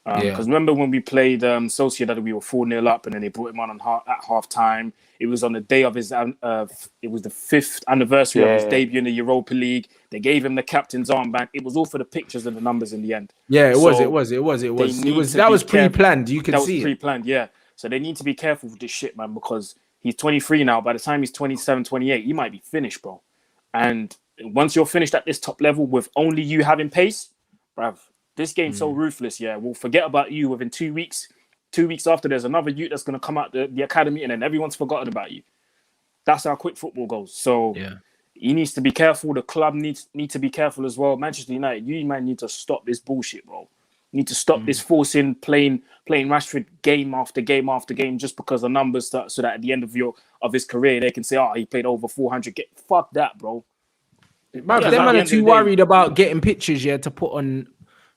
Because remember when we played Sociedad, we were 4-0 up, and then they brought him on at half time. It was on the day of his, it was the 5th anniversary of his debut in the Europa League. They gave him the captain's armband. It was all for the pictures and the numbers in the end. Yeah, it was. That was pre-planned. You can see it. That was pre-planned, yeah. So they need to be careful with this shit, man, because he's 23 now. By the time he's 27, 28, he might be finished, bro. And once you're finished at this top level with only you having pace, bruv, this game's so ruthless, yeah. We'll forget about you within 2 weeks. 2 weeks after, there's another youth that's going to come out the academy, and then everyone's forgotten about you. That's how quick football goes. So he needs to be careful. The club needs to be careful as well. Manchester United, you might need to stop this bullshit, bro. You need to stop this forcing playing Rashford game after game after game just because the numbers start, so that at the end of his career they can say, he played over 400. Fuck that, bro. Them man are too worried about getting pictures, to put on.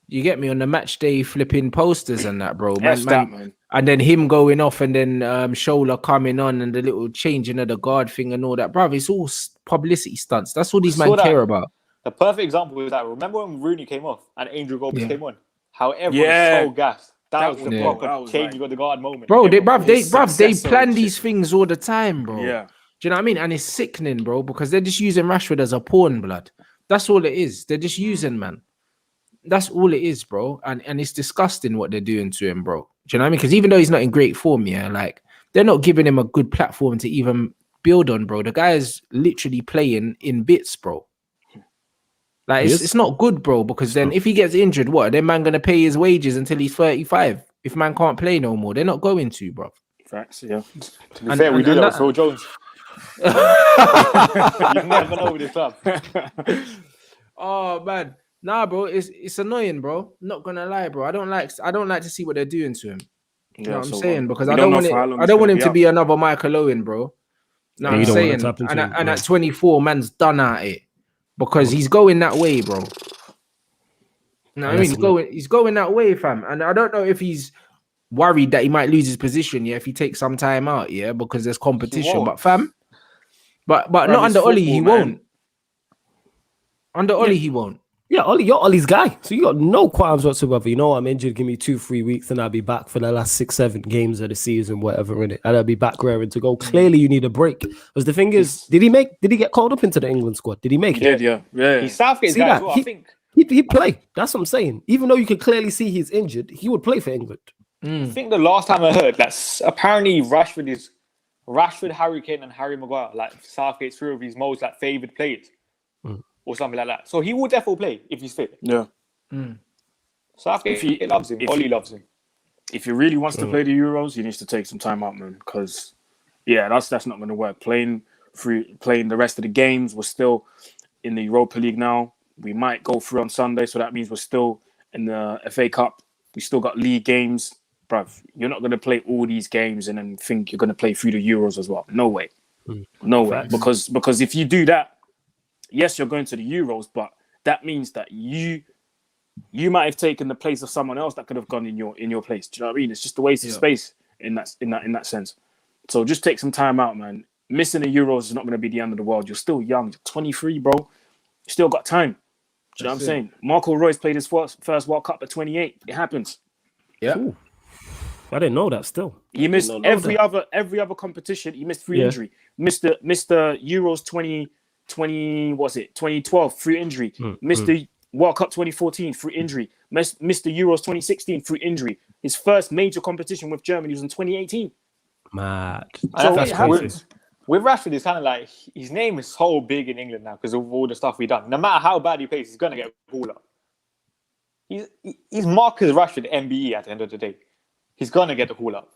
You get me, on the match day flipping posters and that, bro. Man. And then him going off, and then Shola coming on, and the little changing of the guard thing and all that, bro. It's all publicity stunts. That's all these men care about. The perfect example is that. Remember when Rooney came off and Angel Gomes came on? How everyone was so gassed. That was the proper change of the guard moment. Bro, they plan these things all the time, bro. Yeah. Do you know what I mean? And it's sickening, bro, because they're just using Rashford as a pawn, blood. That's all it is. They're just using, man. That's all it is, bro. And it's disgusting what they're doing to him, bro. Do you know what I mean? Because even though he's not in great form, like, they're not giving him a good platform to even build on, bro. The guy is literally playing in bits, bro. Like, it's not good, bro, because then if he gets injured, what? Then man going to pay his wages until he's 35. If man can't play no more, they're not going to, bro. Facts, yeah. To be fair, we do that with Phil Jones. You never know with this club. Oh, man. Nah, bro, it's annoying, bro. Not gonna lie, bro. I don't like to see what they're doing to him. You know what I'm saying? Because I don't want him to be another Michael Owen, bro. You know what I'm saying? And at 24, man's done at it because he's going that way, bro. You know what I mean? He's going that way, fam. And I don't know if he's worried that he might lose his position, if he takes some time out, because there's competition. But fam, but not under Oli, he won't. Under Oli, he won't. Yeah, Oli, you're Oli's guy. So you got no qualms whatsoever. You know, I'm injured. Give me 2-3 weeks and I'll be back for the last 6-7 games of the season, whatever in it. And I'll be back raring to go. Clearly, you need a break. Because the thing is, did he get called up into the England squad? Did he make it? He did, yeah. He's Southgate's guy as well, I think. He'd play. That's what I'm saying. Even though you can clearly see he's injured, he would play for England. I think the last time I heard that apparently Rashford, Harry Kane, and Harry Maguire, like Southgate's 3 of his most favoured players. Or something like that. So he will definitely play if he's fit. Yeah. Southgate, he loves him. Oli loves him. If he really wants to play the Euros, he needs to take some time out, man. Because, that's not going to work. Playing the rest of the games, we're still in the Europa League now. We might go through on Sunday, so that means we're still in the FA Cup. We still got league games. Bruv, you're not going to play all these games and then think you're going to play through the Euros as well. No way. No way. Because if you do that, yes, you're going to the Euros, but that means that you might have taken the place of someone else that could have gone in your place. Do you know what I mean? It's just a waste of space in that sense. So just take some time out, man. Missing the Euros is not going to be the end of the world. You're still young. You're 23, bro. You still got time. Do you know what I'm saying? Marco Reus played his first World Cup at 28. It happens. Yeah. Ooh. I didn't know that still. He missed every other competition. He missed through injury. Missed the Euros 2012 through injury. Missed the World Cup 2014 through injury. Missed the Euros 2016 through injury. His first major competition with Germany was in 2018. Mad. So it happens. With Rashford, it's kind of like his name is so big in England now because of all the stuff we've done. No matter how bad he plays, he's gonna get a call up. He's Marcus Rashford MBE at the end of the day. He's gonna get the call up.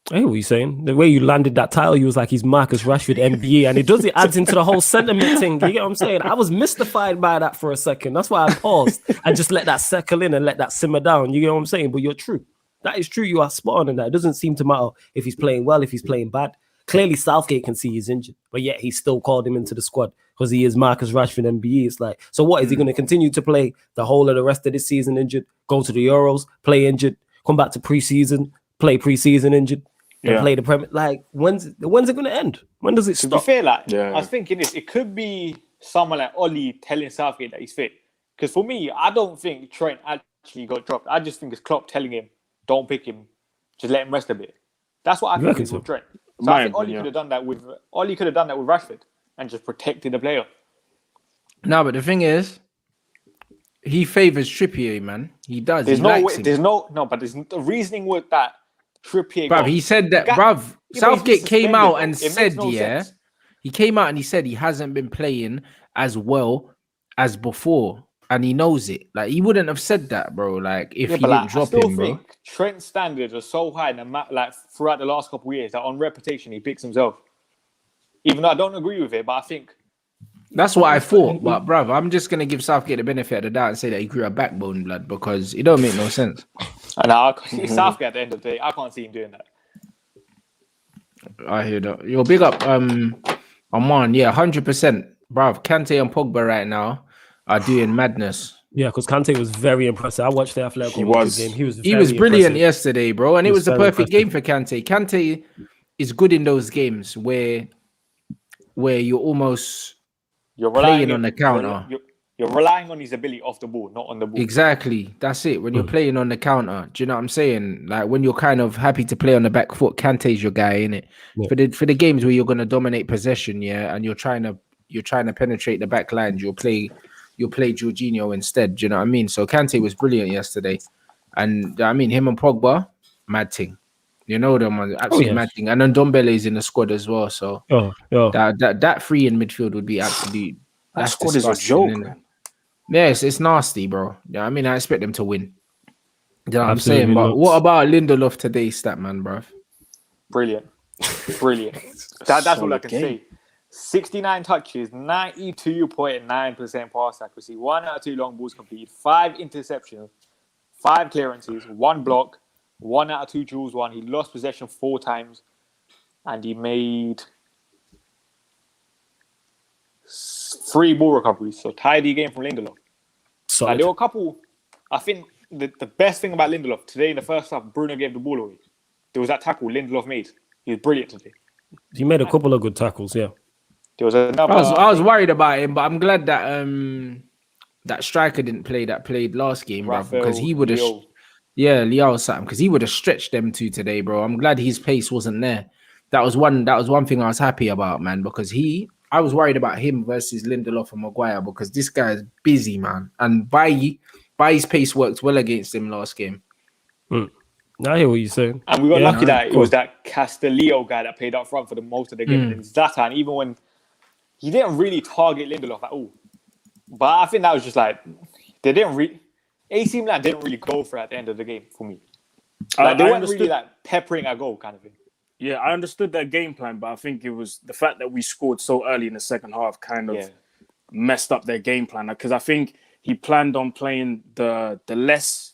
Hey, what are you saying? The way you landed that title, you was like, he's Marcus Rashford MBE, and it adds into the whole sentiment thing. You get what I'm saying? I was mystified by that for a second. That's why I paused and just let that settle in and let that simmer down. You get what I'm saying? But you're true. That is true. You are spot on in that. It doesn't seem to matter if he's playing well, if he's playing bad. clearly Southgate can see he's injured, but yet he still called him into the squad because he is Marcus Rashford MBE. It's like, so what, is he going to continue to play the whole of the rest of this season injured, go to the Euros, play injured, come back to preseason, play preseason injured, and play the Premier? Like, when's it going to end? When does it stop? To be fair, like, I was thinking this, it could be someone like Ollie telling Southgate that he's fit. Because for me, I don't think Trent actually got dropped. I just think it's Klopp telling him, don't pick him, just let him rest a bit. That's what I think is with Trent. So I think Ollie could have done that with Rashford and just protected the player. No, but the thing is, he favors Trippier, man. He does. There's the reasoning with that Trippier. Bruv, he said that, bruv. Southgate came out and said, sense. He came out and he said he hasn't been playing as well as before. And he knows it. Like, he wouldn't have said that, bro. Like, if he didn't drop him, bro. I think Trent's standards are so high like throughout the last couple of years that on reputation he picks himself. Even though I don't agree with it, but I think that's what I thought. But bruv, I'm just gonna give Southgate the benefit of the doubt and say that he grew a backbone, blood, because it don't make no sense. And Southgate at the end of the day, I can't see him doing that. I hear that. Yo, big up Oman, 100%. Bruv, Kante and Pogba right now are doing madness. Yeah, because Kante was very impressive. I watched the Athletic game. He was brilliant yesterday, bro. And it was the perfect game for Kante. Kante is good in those games where you're playing on the counter. You're relying on his ability off the ball, not on the ball. Exactly. That's it. When you're playing on the counter, do you know what I'm saying? Like, when you're kind of happy to play on the back foot, Kante's your guy, innit? Yeah. For the games where you're gonna dominate possession, and you're trying to penetrate the back lines, you'll play Jorginho instead. Do you know what I mean? So Kante was brilliant yesterday, and I mean him and Pogba, mad thing. You know them, absolutely mad thing. And then Ndombele's in the squad as well. So that three in midfield would be absolute. That squad is a joke, man. Yes, it's nasty, bro. Yeah, I mean, I expect them to win. You know what I'm saying? But what about Lindelof today, Statman, bro? Brilliant. That's all I can say. 69 touches, 92.9% pass accuracy, 1 out of 2 long balls completed, 5 interceptions, 5 clearances, 1 block, 1 out of 2 duels won. He lost possession 4 times, and he made 3 ball recoveries. So tidy game from Lindelof. Now, there were a couple. I think the best thing about Lindelof today in the first half, Bruno gave the ball away. There was that tackle Lindelof made. He was brilliant today. He made a couple of good tackles, yeah. There was another. I was worried about him, but I'm glad that that striker didn't play that played last game, bro, because he would have. Liao Sam, because he would have stretched them two today, bro. I'm glad his pace wasn't there. That was one thing I was happy about, man, because I was worried about him versus Lindelof and Maguire, because this guy is busy, man. And Bailly's pace worked well against him last game. I hear what you're saying. And we got lucky that it was that Castillo guy that played up front for the most of the game. And Zlatan, even when he didn't really target Lindelof at all. But I think that was just like, they didn't really... AC Milan didn't really go for it at the end of the game for me. Like, they weren't really like peppering a goal kind of thing. Yeah, I understood their game plan, but I think it was the fact that we scored so early in the second half kind of messed up their game plan. Because I think he planned on playing the less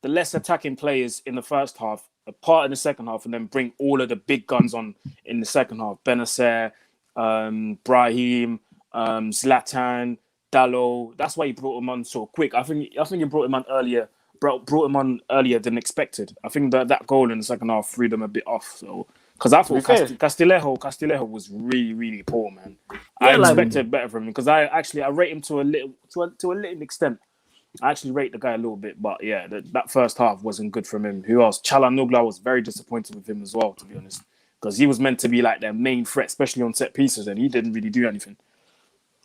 attacking players in the first half, a part in the second half, and then bring all of the big guns on in the second half. Benacer, Brahim, Zlatan, Dalot. That's why he brought him on so quick. I think he brought him on earlier. Brought him on earlier than expected. I think that goal in the second half threw them a bit off. So because I thought Castillejo was really, really poor, man. I expected better from him, because I rate him to a little extent. I actually rate the guy a little bit, but yeah, that first half wasn't good from him. Who else? Çalhanoğlu was very disappointed with him as well, to be honest, because he was meant to be like their main threat, especially on set pieces, and he didn't really do anything.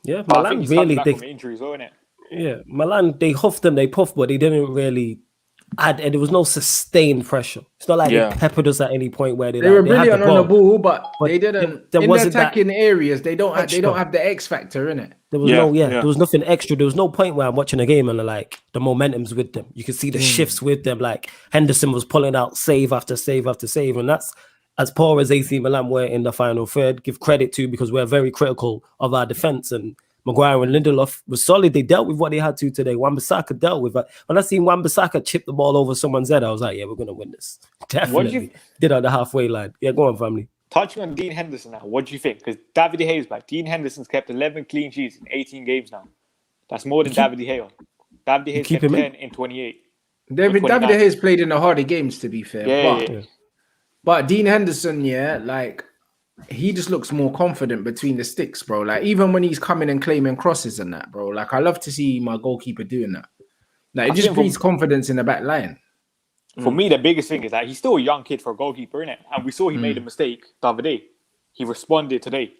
Yeah, Milan really injuries, isn't it? Yeah, Milan, they huffed them, they puffed, but they didn't really add, and there was no sustained pressure. It's not like they peppered us at any point where they were brilliant on the ball, but they didn't. In the attacking areas, they don't have the X factor in it. There was there was nothing extra. There was no point where I'm watching a game and like the momentum's with them. You can see the shifts with them. Like Henderson was pulling out save after save after save, and that's as poor as AC Milan were in the final third. Give credit to, because we're very critical of our defense, and Maguire and Lindelof was solid. They dealt with what they had to today. Wan-Bissaka dealt with it. When I seen Wan-Bissaka chip the ball over someone's head, I was like, yeah, we're going to win this. Definitely. Did on the halfway line. Yeah, go on, family. touching on Dean Henderson now, what do you think? Because David De Gea's back. Dean Henderson's kept 11 clean sheets in 18 games now. That's more than David De Gea. David De Gea's kept 10 in 28. David De Gea's played in the harder games, to be fair. Yeah. But Dean Henderson, like, he just looks more confident between the sticks, bro. Like, even when he's coming and claiming crosses and that, bro. Like, I love to see my goalkeeper doing that. Like, it just breeds confidence in the back line. For me, the biggest thing is that he's still a young kid for a goalkeeper, innit? And we saw he made a mistake the other day. He responded today.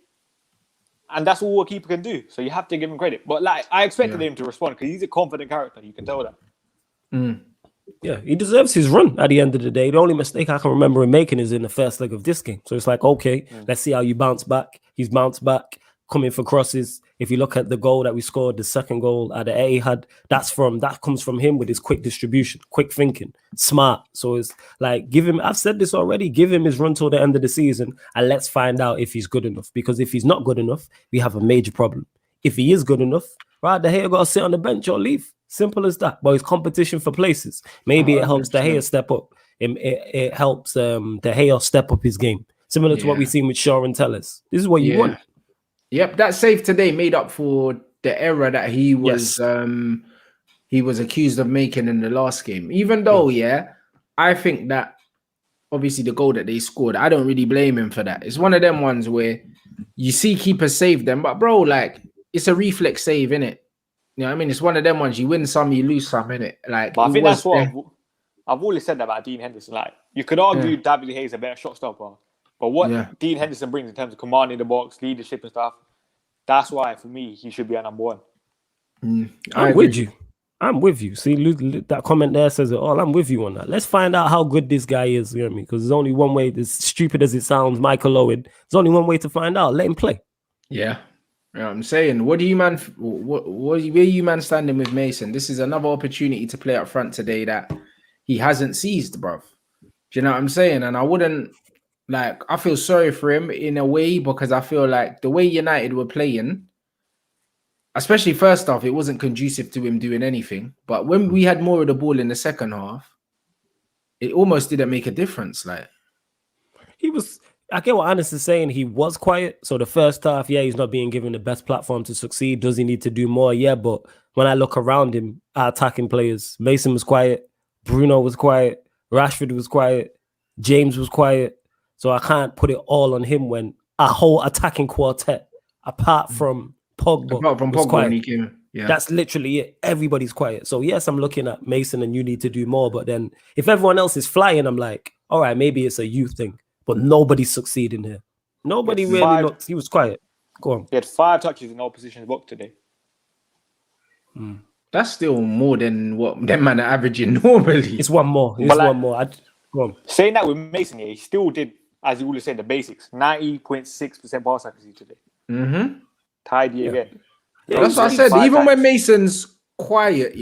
And that's all a keeper can do. So you have to give him credit. But, like, I expected him to respond because he's a confident character. You can tell that. Yeah, he deserves his run at the end of the day. The only mistake I can remember him making is in the first leg of this game. So it's like, okay, let's see how you bounce back. He's bounced back, coming for crosses. If you look at the goal that we scored, the second goal at the Etihad, that comes from him with his quick distribution, quick thinking, smart. So it's like, I've said this already, give him his run till the end of the season and let's find out if he's good enough. Because if he's not good enough, we have a major problem. If he is good enough, right, De Gea got to sit on the bench or leave. Simple as that. But it's competition for places. Maybe it helps De Gea step up. It helps De Gea step up his game. Similar to what we've seen with Shaw and Telles. This is what you want. Yep, that save today made up for the error that he was accused of making in the last game. Even though, I think that obviously the goal that they scored, I don't really blame him for that. It's one of them ones where you see keepers save them, but bro, like, it's a reflex save, innit? You know what I mean? It's one of them ones, you win some, you lose some, innit? Like, but I think that's what I've always said about Dean Henderson. Like, you could argue David De Gea is a better shot stopper, but what Dean Henderson brings in terms of commanding the box, leadership and stuff, that's why, for me, he should be a number one. I'm with you. See, that comment there says it all. I'm with you on that. Let's find out how good this guy is, you know what I mean? Because there's only one way, as stupid as it sounds, Michael Owen, there's only one way to find out. Let him play. Yeah. You know what I'm saying? Where you man standing with Mason? This is another opportunity to play up front today that he hasn't seized, bruv. Do you know what I'm saying? And I wouldn't, like, I feel sorry for him in a way because I feel like the way United were playing, especially first half, it wasn't conducive to him doing anything. But when we had more of the ball in the second half, it almost didn't make a difference. Like, I get what Anis is saying. He was quiet. So the first half, he's not being given the best platform to succeed. Does he need to do more? Yeah, but when I look around him, our attacking players, Mason was quiet, Bruno was quiet, Rashford was quiet, James was quiet. So I can't put it all on him when a whole attacking quartet, apart from Pogba, was quiet. When he came. Yeah. That's literally it. Everybody's quiet. So yes, I'm looking at Mason and you need to do more. But then if everyone else is flying, I'm like, all right, maybe it's a youth thing. But nobody's succeeding here. Nobody really looked. He was quiet. Go on. He had 5 touches in opposition's box today. That's still more than what them man are averaging normally. It's one more. Go on. Saying that with Mason, he still did, as you always said, the basics. 90.6% pass accuracy today. Tidy again. Yeah, that's what I said. Even when Mason's quiet,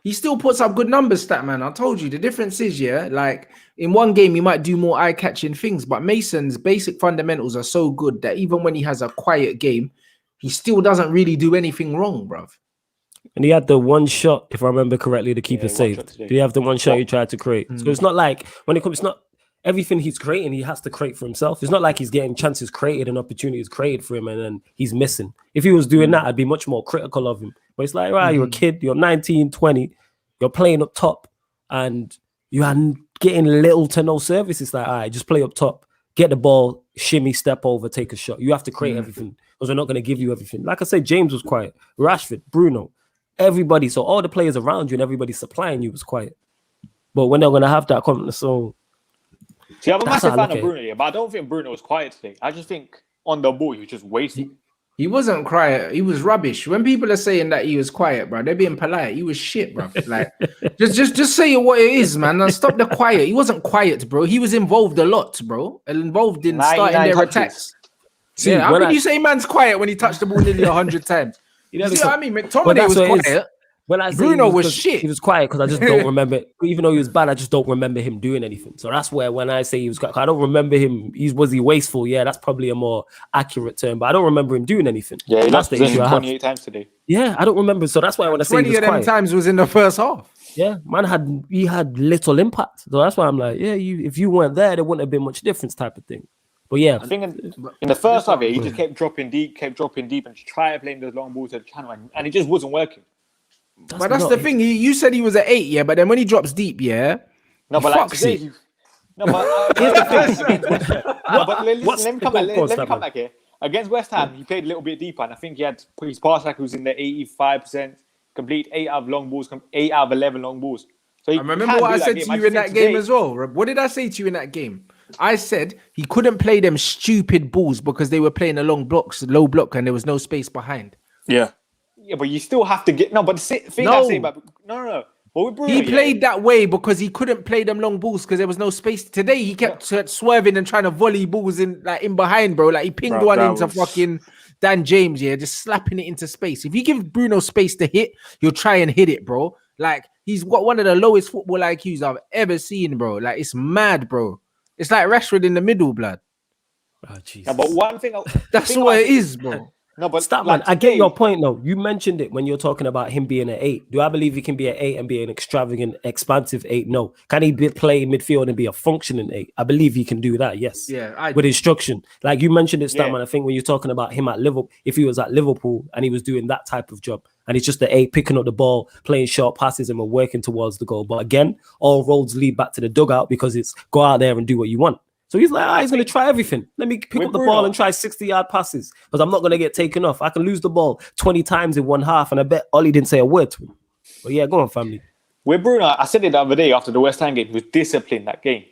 he still puts up good numbers, Statman. I told you the difference is, like in one game he might do more eye-catching things, but Mason's basic fundamentals are so good that even when he has a quiet game, he still doesn't really do anything wrong, bruv. And he had the one shot, if I remember correctly, the keeper saved. Did he have the one shot he tried to create? So it's not like when it comes, it's not everything he's creating, he has to create for himself. It's not like he's getting chances created and opportunities created for him and then he's missing. If he was doing that, I'd be much more critical of him. But it's like, right, you're a kid, you're 19, 20, you're playing up top and you are getting little to no service. It's like, all right, just play up top, get the ball, shimmy, step over, take a shot. You have to create everything because we're not going to give you everything. Like I said, James was quiet, Rashford, Bruno, everybody. So all the players around you and everybody supplying you was quiet. But when they're going to have that confidence, so... See, I'm a massive fan of Bruno, but I don't think Bruno was quiet today. I just think on the ball, he was just wasted. He wasn't quiet. He was rubbish. When people are saying that he was quiet, bro, they're being polite. He was shit, bro. Like, just say what it is, man. And stop the quiet. He wasn't quiet, bro. He was involved a lot, bro. Involved in starting their attacks. See, how can you say man's quiet when he touched the ball nearly 100 times? You see what I mean? Mctominay was quiet. When I say Bruno was shit. He was quiet because I just don't remember. Even though he was bad, I just don't remember him doing anything. So that's where when I say he was quiet, I don't remember him. Was he wasteful? Yeah, that's probably a more accurate term. But I don't remember him doing anything. Yeah, he lost the issue 28 times today. Yeah, I don't remember. So that's why when I say 20 of them times was in the first half. Yeah, man he had little impact. So that's why I'm like, yeah, if you weren't there, there wouldn't have been much difference type of thing. But yeah, I think in the first half, he just kept dropping deep, and try playing those long balls to the channel, and it just wasn't working. But that's the thing. You said he was at 8, yeah, but then when he drops deep, yeah, no, but like today, here's the thing. Let me come back here. Against West Ham, he played a little bit deeper, and I think he had his pass cycle was in the 85%, complete 8 out of long balls, 8 out of 11 long balls. So I remember what I said to you in that game as well. What did I say to you in that game? I said he couldn't play them stupid balls because they were playing a low block, and there was no space behind. Yeah. Yeah, but you still have to get no. But the thing I say about no. But with Bruno, he played that way because he couldn't play them long balls because there was no space. Today he kept swerving and trying to volley balls in behind, bro. Like he pinged one into fucking Dan James, yeah, just slapping it into space. If you give Bruno space to hit, he'll try and hit it, bro. Like he's got one of the lowest football IQs I've ever seen, bro. Like it's mad, bro. It's like Rashford in the middle, blood. Oh, Jesus. Yeah, but one thing that's what it is, bro. No, but Statman, I get your point though. You mentioned it when you're talking about him being an 8. Do I believe he can be an 8 and be an extravagant, expansive 8? No. Can he play midfield and be a functioning 8? I believe he can do that. Yes. Yeah. With instruction, like you mentioned it, Statman. I think when you're talking about him at Liverpool, if he was at Liverpool and he was doing that type of job, and he's just the 8, picking up the ball, playing short passes, and we're working towards the goal. But again, all roads lead back to the dugout because it's go out there and do what you want. So he's like, he's going to try everything. Let me pick up the ball and try 60-yard passes because I'm not going to get taken off. I can lose the ball 20 times in one half, and I bet Ollie didn't say a word to him. But yeah, go on, family. With Bruno, I said it the other day after the West Ham game, he was disciplined that game.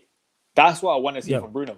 That's what I want to see from Bruno.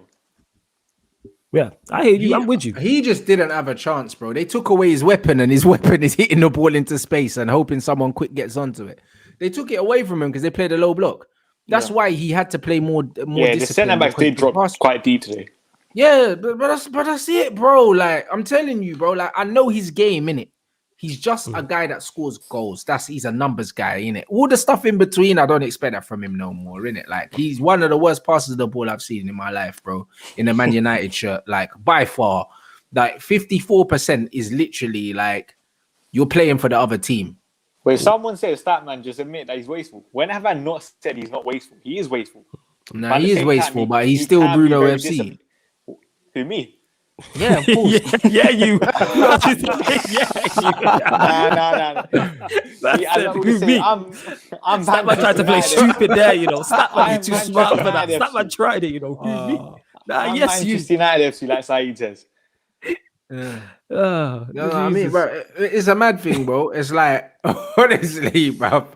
Yeah, I hear you. I'm with you. He just didn't have a chance, bro. They took away his weapon, and his weapon is hitting the ball into space and hoping someone quick gets onto it. They took it away from him because they played a low block. That's why he had to play more. Yeah, the centre backs did drop quite deep today. Yeah, but that's it, bro. Like I'm telling you, bro. Like I know his game, innit? He's just a guy that scores goals. He's a numbers guy, innit? All the stuff in between, I don't expect that from him no more, innit? Like he's one of the worst passes of the ball I've seen in my life, bro. In a Man United shirt, like by far, like 54% is literally like you're playing for the other team. Wait, someone says Statman, just admit that he's wasteful. When have I not said he's not wasteful? He is wasteful. Nah, he is wasteful, but he's still Bruno FC. Who, me? Yeah, of course. yeah, you. Nah. I'm Statman tried to play stupid there, you know. Statman, you're too smart for that. Statman tried it, you know. Yes, Manchester United FC, like Saeed says. I mean, bro, it's a mad thing, bro. It's like, honestly, bro,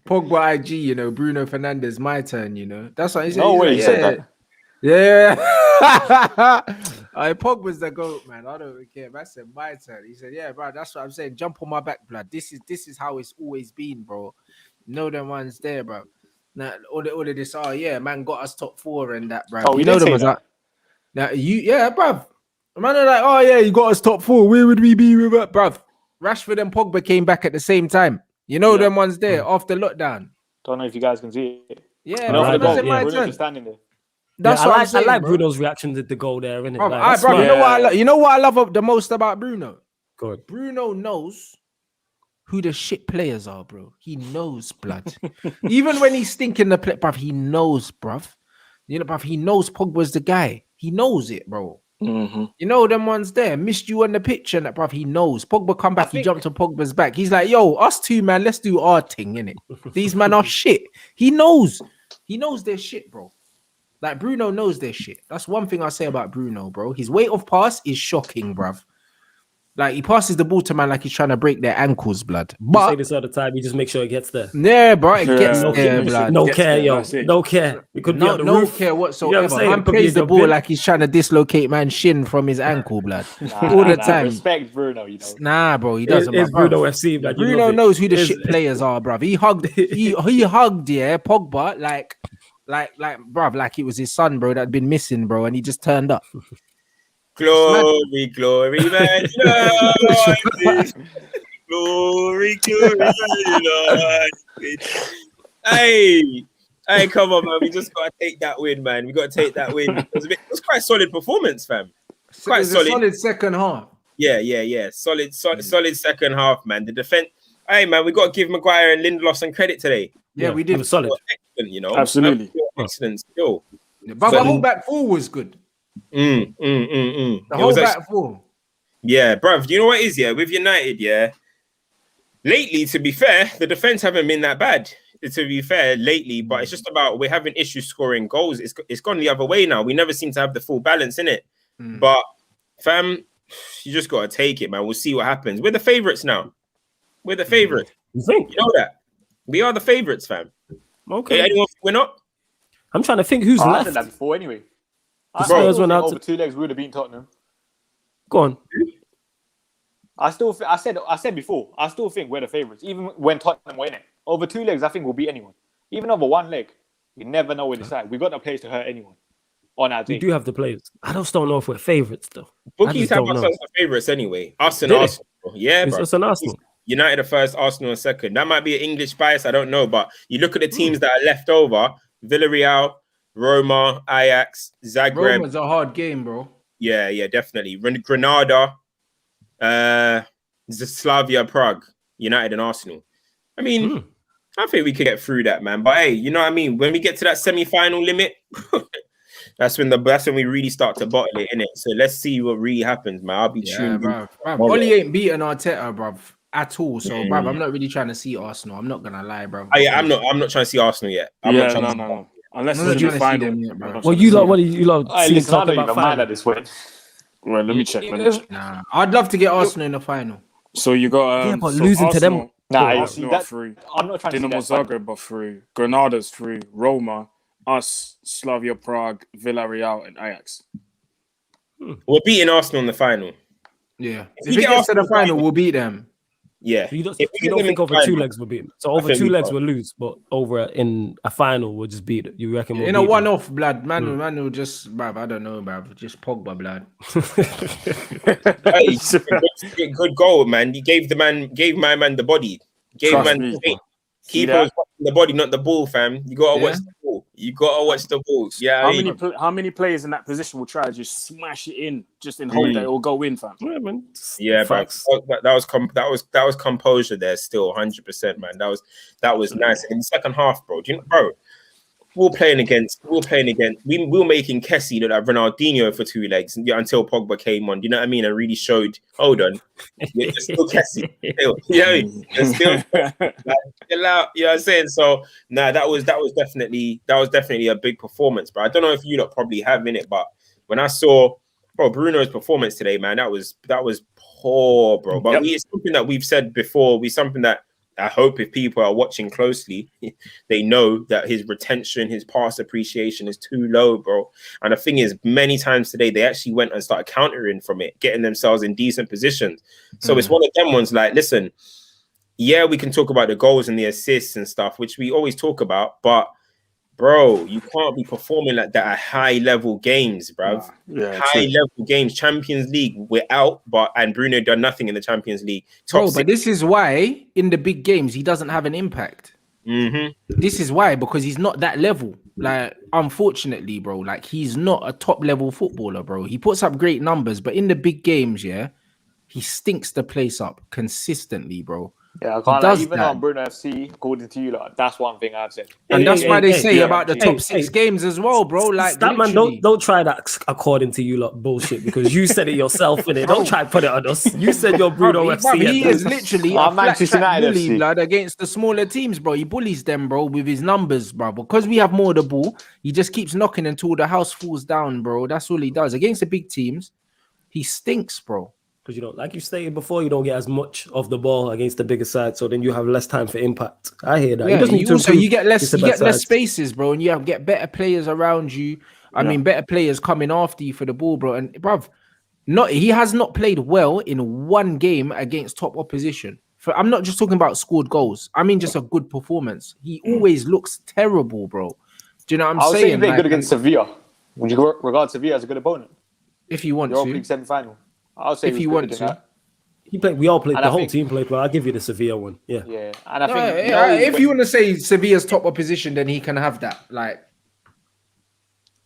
Pogba IG, you know, Bruno Fernandes, my turn, you know. That's what he said. No way, he said that. Yeah. Pogba's the GOAT, man. I don't care. I said my turn. He said, yeah, bro, that's what I'm saying. Jump on my back, blood. This is how it's always been, bro. No, them ones there, bro. Now, all of this, man got us top 4 and that, bro. Oh, you know them was that? Now, bruv. Man are like, you got us top 4. Where would we be with that, bruv? Rashford and Pogba came back at the same time. You know them ones there after lockdown. Don't know if you guys can see it. Yeah, Bruno's just standing there. That's what I'm saying, I like bro. Bruno's reaction to the goal there, innit? Bro, you know what I love the most about Bruno? Good. Bruno knows who the shit players are, bro. He knows, blood. Even when he's stinking the play, bruv, he knows, bruv. You know, bruv, he knows Pogba's the guy. He knows it, bro. Mm-hmm. You know them ones there missed you on the pitch and that, bruv. He knows. Pogba come back. He jumped on Pogba's back. He's like, yo, us two, man. Let's do our thing, innit? These men are shit. He knows. He knows their shit, bro. Like Bruno knows their shit. That's one thing I say about Bruno, bro. His weight of pass is shocking, bruv. Like he passes the ball to man like he's trying to break their ankles, blood. But you say this all the time. You just make sure it gets there. Yeah, bro, it gets there, blood. No care, yo. No care. We could be on the roof. Care whatsoever. You know man plays the ball like he's trying to dislocate man's shin from his ankle, blood. All the time. Respect Bruno, you know. Nah, bro, he doesn't. It's Bruno FC, blood. Bruno knows who the shit players are, bruv. He hugged, he hugged, Pogba, like, bruv, like it was his son, bro, that'd been missing, bro, and he just turned up. Glory, glory, man. Glory, Lord. Hey, come on, man. We just got to take that win, man. We got to take that win. It was quite a solid performance, fam. Quite solid. A solid second half. Yeah. Solid second half, man. The defense. Hey, man, we got to give Maguire and Lindelof some credit today. Yeah, we did. Solid. Excellent, you know. Absolutely. Excellent still. But the whole back four was good. The It whole was back four. yeah, bruv. You know what it is, yeah? With United, yeah. Lately, to be fair, the defense haven't been that bad. To be fair, lately, but it's just about we're having issues scoring goals. It's gone the other way now. We never seem to have the full balance in it. But fam, you just gotta take it, man. We'll see what happens. We're the favorites now. We're the favorites. You think? You know that. We are the favorites, fam. Okay. Anyone we're not? I'm trying to think who's I left. said that before anyway. I Spurs still went think out over 2 legs we would have beaten Tottenham. Go on. I said before, I still think we're the favourites. Even when Tottenham win it. Over 2 legs, I think we'll beat anyone. Even over 1 leg, you never know where to side. We've got the players to hurt anyone on our We day. do have the players. I just don't know if we're favourites though. Bookies have don't know. ourselves the favorites anyway. Us and Really? Arsenal. Yeah, It's bro. us and Arsenal. United are first, Arsenal are second. That might be an English bias, I don't know. But you look at the teams that are left over: Villarreal, Roma, Ajax, Zagreb. Roma's a hard game, bro. Yeah, definitely. Granada, Slavia Prague, United and Arsenal. I mean, I think we could get through that, man. But hey, you know what I mean? When we get to that semi-final limit, that's when we really start to bottle it, innit? So let's see what really happens, man. I'll be tuned in. Bruv. Oli ain't beaten Arteta, bruv, at all. So, bruv, I'm not really trying to see Arsenal. I'm not gonna lie, bruv. I'm not trying to see Arsenal yet. No. Unless I'm not it's trying the to see final. them yet, bro. Well, you lot, what do you lot Hey, see listen, I talking don't about even mind final? at this point. Well, let me check. Nah, I'd love to get Arsenal in the final. So you got Yeah, but losing to them- Arsenal, Nah, you see, Arsenal are that, 3. I'm not trying to see Dinamo that. Zagreb are 3. Granada's 3. Roma, us, Slavia Prague, Villarreal, and Ajax. We're beating Arsenal in the final. Yeah. If we we get get to the Arsenal final, we'll beat them. Yeah. So you don't, If we you get don't them think in over the 2 final, legs we'll beat them. So over think 2 we legs can't. we'll lose, but over in a final we'll just beat it. You reckon we'll In beat a them? one-off, blood, man will just, bruv, I don't know, bruv, just Pogba, blood. Hey, good goal, man. You gave my man the body. Gave Trust man me. the feet. See Keeper that? was watching the body, not the ball, fam. You gotta Yeah. watch the ball. You gotta watch the ball. Yeah, How many players in that position will try to just smash it in, just in hope that it will go in, fam? Yeah, man. Yeah, bro. Facts. That was composure there. Still, 100%, man. That was nice. In the second half, bro. We were making Kessie look like Ronaldinho for 2 legs until Pogba came on. Do you know what I mean? And really showed. Hold on, you're still Kessie. Still, you're still like, chill out. You know what I'm saying? So, that was definitely a big performance, bro. I don't know if you lot probably have in it, but when I saw Bruno's performance today, man, that was poor, bro. But it's something that we've said before. Something that I hope if people are watching closely, they know that his retention, his pass appreciation is too low, bro. And the thing is, many times today, they actually went and started countering from it, getting themselves in decent positions. So it's one of them ones like, listen, yeah, we can talk about the goals and the assists and stuff, which we always talk about, but bro, you can't be performing like that at high-level games, bro. High-level games, Champions League, we're out, and Bruno done nothing in the Champions League. But this is why in the big games he doesn't have an impact. This is why, because he's not that level. Like, unfortunately, bro, like he's not a top-level footballer, bro. He puts up great numbers, but in the big games, yeah, he stinks the place up consistently, bro. Yeah, I can't does even that. on Bruno FC, according to you, like, that's one thing I've said. And that's why they say yeah, about the top 6 games as well, bro. Like, Statman, literally. don't try that according to you lot bullshit because you said it yourself, innit? Don't try to put it on us. You said you're Bruno FC. He is literally a Manchester flat United bully, FC. blood, against the smaller teams, bro. He bullies them, bro, with his numbers, bro. Because we have more of the ball, he just keeps knocking until the house falls down, bro. That's all he does. Against the big teams, he stinks, bro. Because you don't, like you stated before, you don't get as much of the ball against the bigger side, so then you have less time for impact. I hear that. Yeah, you get less sides. spaces, bro, and you get better players around you. I mean, better players coming after you for the ball, bro. And bruv, he has not played well in one game against top opposition. I'm not just talking about scored goals. I mean, just a good performance. He always looks terrible, bro. Do you know what I'm I would saying? say he played good against Sevilla. Would you regard Sevilla as a good opponent? If you want Europa to. League semi-final. I would say If you want to. He played. We all played. And The I whole think- team played, but I'll give you the Sevilla one. Yeah. Yeah, and I No, think if you want to say Sevilla's top opposition, then he can have that. Like,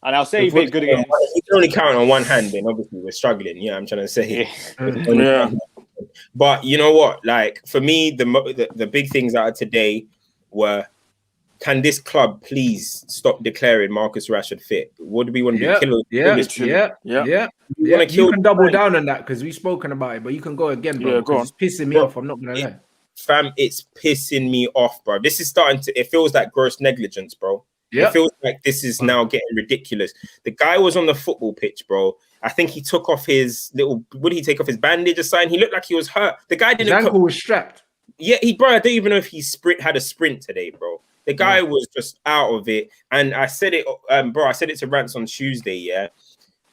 and I'll say he played good against. You can only count on one hand, then obviously we're struggling. Yeah, I'm trying to say. Yeah. But you know what? Like for me, the big things out of today were can this club please stop declaring Marcus Rashford fit? What do we want to do? Yeah, Kill yeah, literally. yeah, Yeah. yeah. We Yeah, want to you kill can double down on that because we've spoken about it, but you can go again, bro. Yeah, go because it's pissing me Bro, off. I'm not gonna lie. fam, it's pissing me off, bro. This is starting to. It feels like gross negligence, bro. Yeah, It feels like this is now getting ridiculous. The guy was on the football pitch, bro. I think he took off his little. What did he take off his bandage or something? He looked like he was hurt. The guy his didn't. ankle was strapped. Yeah, bro. I don't even know if he had a sprint today, bro. The guy was just out of it, and I said it, bro. I said it to Rants on Tuesday. Yeah,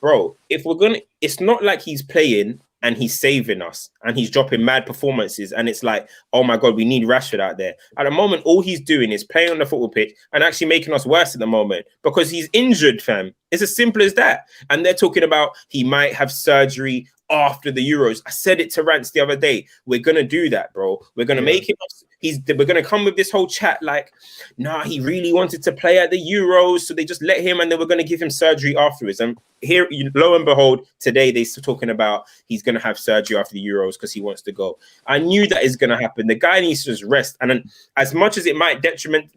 bro. If we're gonna, it's not like he's playing and he's saving us and he's dropping mad performances, and it's like, oh my god, we need Rashford out there. At the moment, all he's doing is playing on the football pitch and actually making us worse at the moment because he's injured, fam. It's as simple as that. And they're talking about he might have surgery after the Euros. I said it to Rants the other day. We're gonna do that, bro. We're gonna make it. We're gonna come with this whole chat like, nah, he really wanted to play at the Euros, so they just let him, and then we're gonna give him surgery afterwards. And here, lo and behold, today they're talking about he's gonna have surgery after the Euros because he wants to go. I knew that is gonna happen. The guy needs to just rest. And then, as much as it might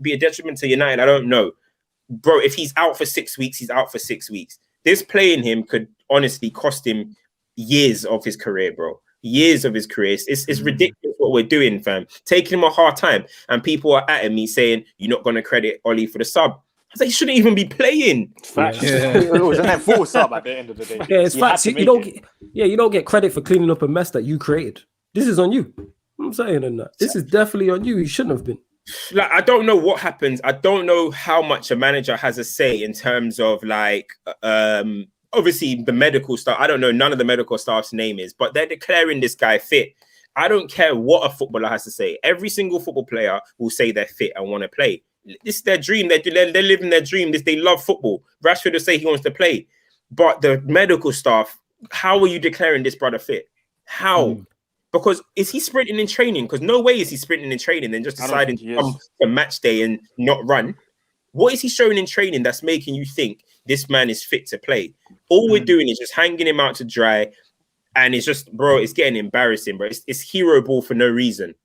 be a detriment to United, I don't know, bro. If he's out for 6 weeks, he's out for 6 weeks. This playing him could honestly cost him years of his career, bro. Years of his career. It's ridiculous what we're doing, fam. Taking him a hard time, and people are at me saying you're not going to credit Oli for the sub. I was like, he shouldn't even be playing. Facts. It was an full sub at the end of the day. Yeah, it's facts. You don't get credit for cleaning up a mess that you created. This is on you. I'm saying that. This is definitely on you. You shouldn't have been. Like, I don't know what happens. I don't know how much a manager has a say in terms of like obviously the medical stuff. I don't know none of the medical staff's name is, but they're declaring this guy fit. I don't care what a footballer has to say. Every single football player will say they're fit and want to play. This is their dream. They're living their dream. They love football. Rashford will say he wants to play, but the medical staff, how are you declaring this brother fit? How? Because is he sprinting in training? Because no way is he sprinting in training and just deciding to come to match day and not run. What is he showing in training that's making you think this man is fit to play? All we're doing is just hanging him out to dry, and it's just, bro, it's getting embarrassing, bro. It's hero ball for no reason.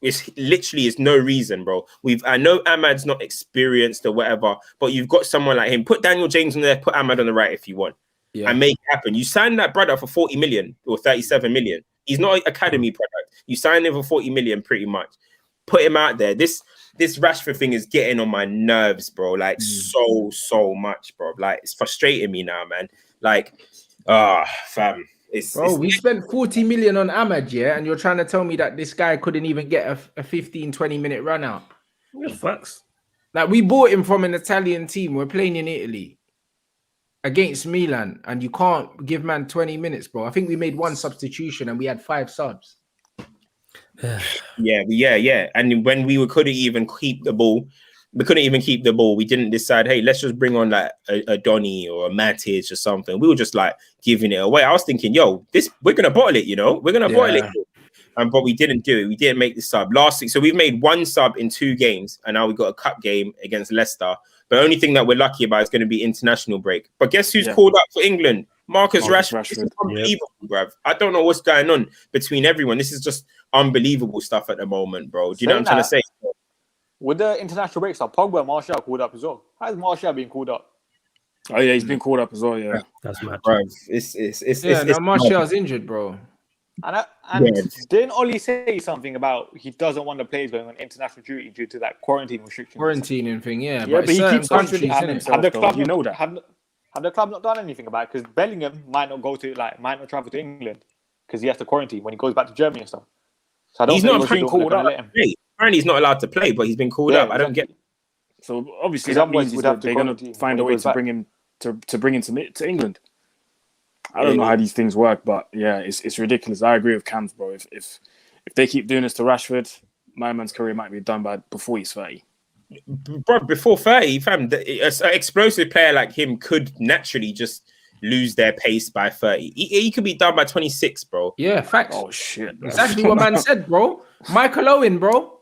It's literally is no reason, bro. I know Ahmad's not experienced or whatever, but you've got someone like him. Put Daniel James on there, put Ahmad on the right if you want, and make it happen. You signed that brother for 40 million or 37 million. He's not an academy product. You signed him for 40 million pretty much. Put him out there. This Rashford thing is getting on my nerves, bro. Like so much, bro. Like it's frustrating me now, man. Like, fam. We spent 40 million on Ahmad, yeah, and you're trying to tell me that this guy couldn't even get a 15, 20-minute run out. Yeah, facts. Like, we bought him from an Italian team. We're playing in Italy against Milan, and you can't give man 20 minutes, bro. I think we made one substitution and we had 5 subs. Yeah. And when we couldn't even keep the ball, we didn't decide, hey, let's just bring on like a Donny or a Matic or something. We were just like giving it away. I was thinking, we're gonna bottle it, we're gonna bottle it. But we didn't do it. We didn't make the sub last week. So we've made 1 sub in 2 games, and now we've got a cup game against Leicester. But the only thing that we're lucky about is going to be international break. But guess who's called up for England? Marcus Rashford. This is unbelievable, bruv. I don't know what's going on between everyone. This is just unbelievable stuff at the moment, bro. Do you know what I'm trying to say? With the international break stuff, Pogba and Martial called up as well. How is Martial being called up? Oh yeah, he's been called up as well. Yeah, that's mad. Bruv, Martial's injured, bro. And didn't Oli say something about he doesn't want the players going on international duty due to that quarantine restriction? Quarantining thing, yeah. But he keeps contradicting himself. Have the club, you know that? Have the club not done anything about it? Because Bellingham might not travel to England because he has to quarantine when he goes back to Germany and stuff. So I don't he's think not been called up. Apparently, he's not allowed to play, but he's been called up. I don't get. So obviously, that means they're going to find a way to bring him to England. I don't know how these things work, but yeah, it's ridiculous. I agree with Cams, bro. If they keep doing this to Rashford, my man's career might be done before he's 30. Bro, before 30, fam, an explosive player like him could naturally just lose their pace by 30. He could be done by 26, bro. Yeah, facts. Oh shit, bro. Exactly what man said, bro. Michael Owen, bro.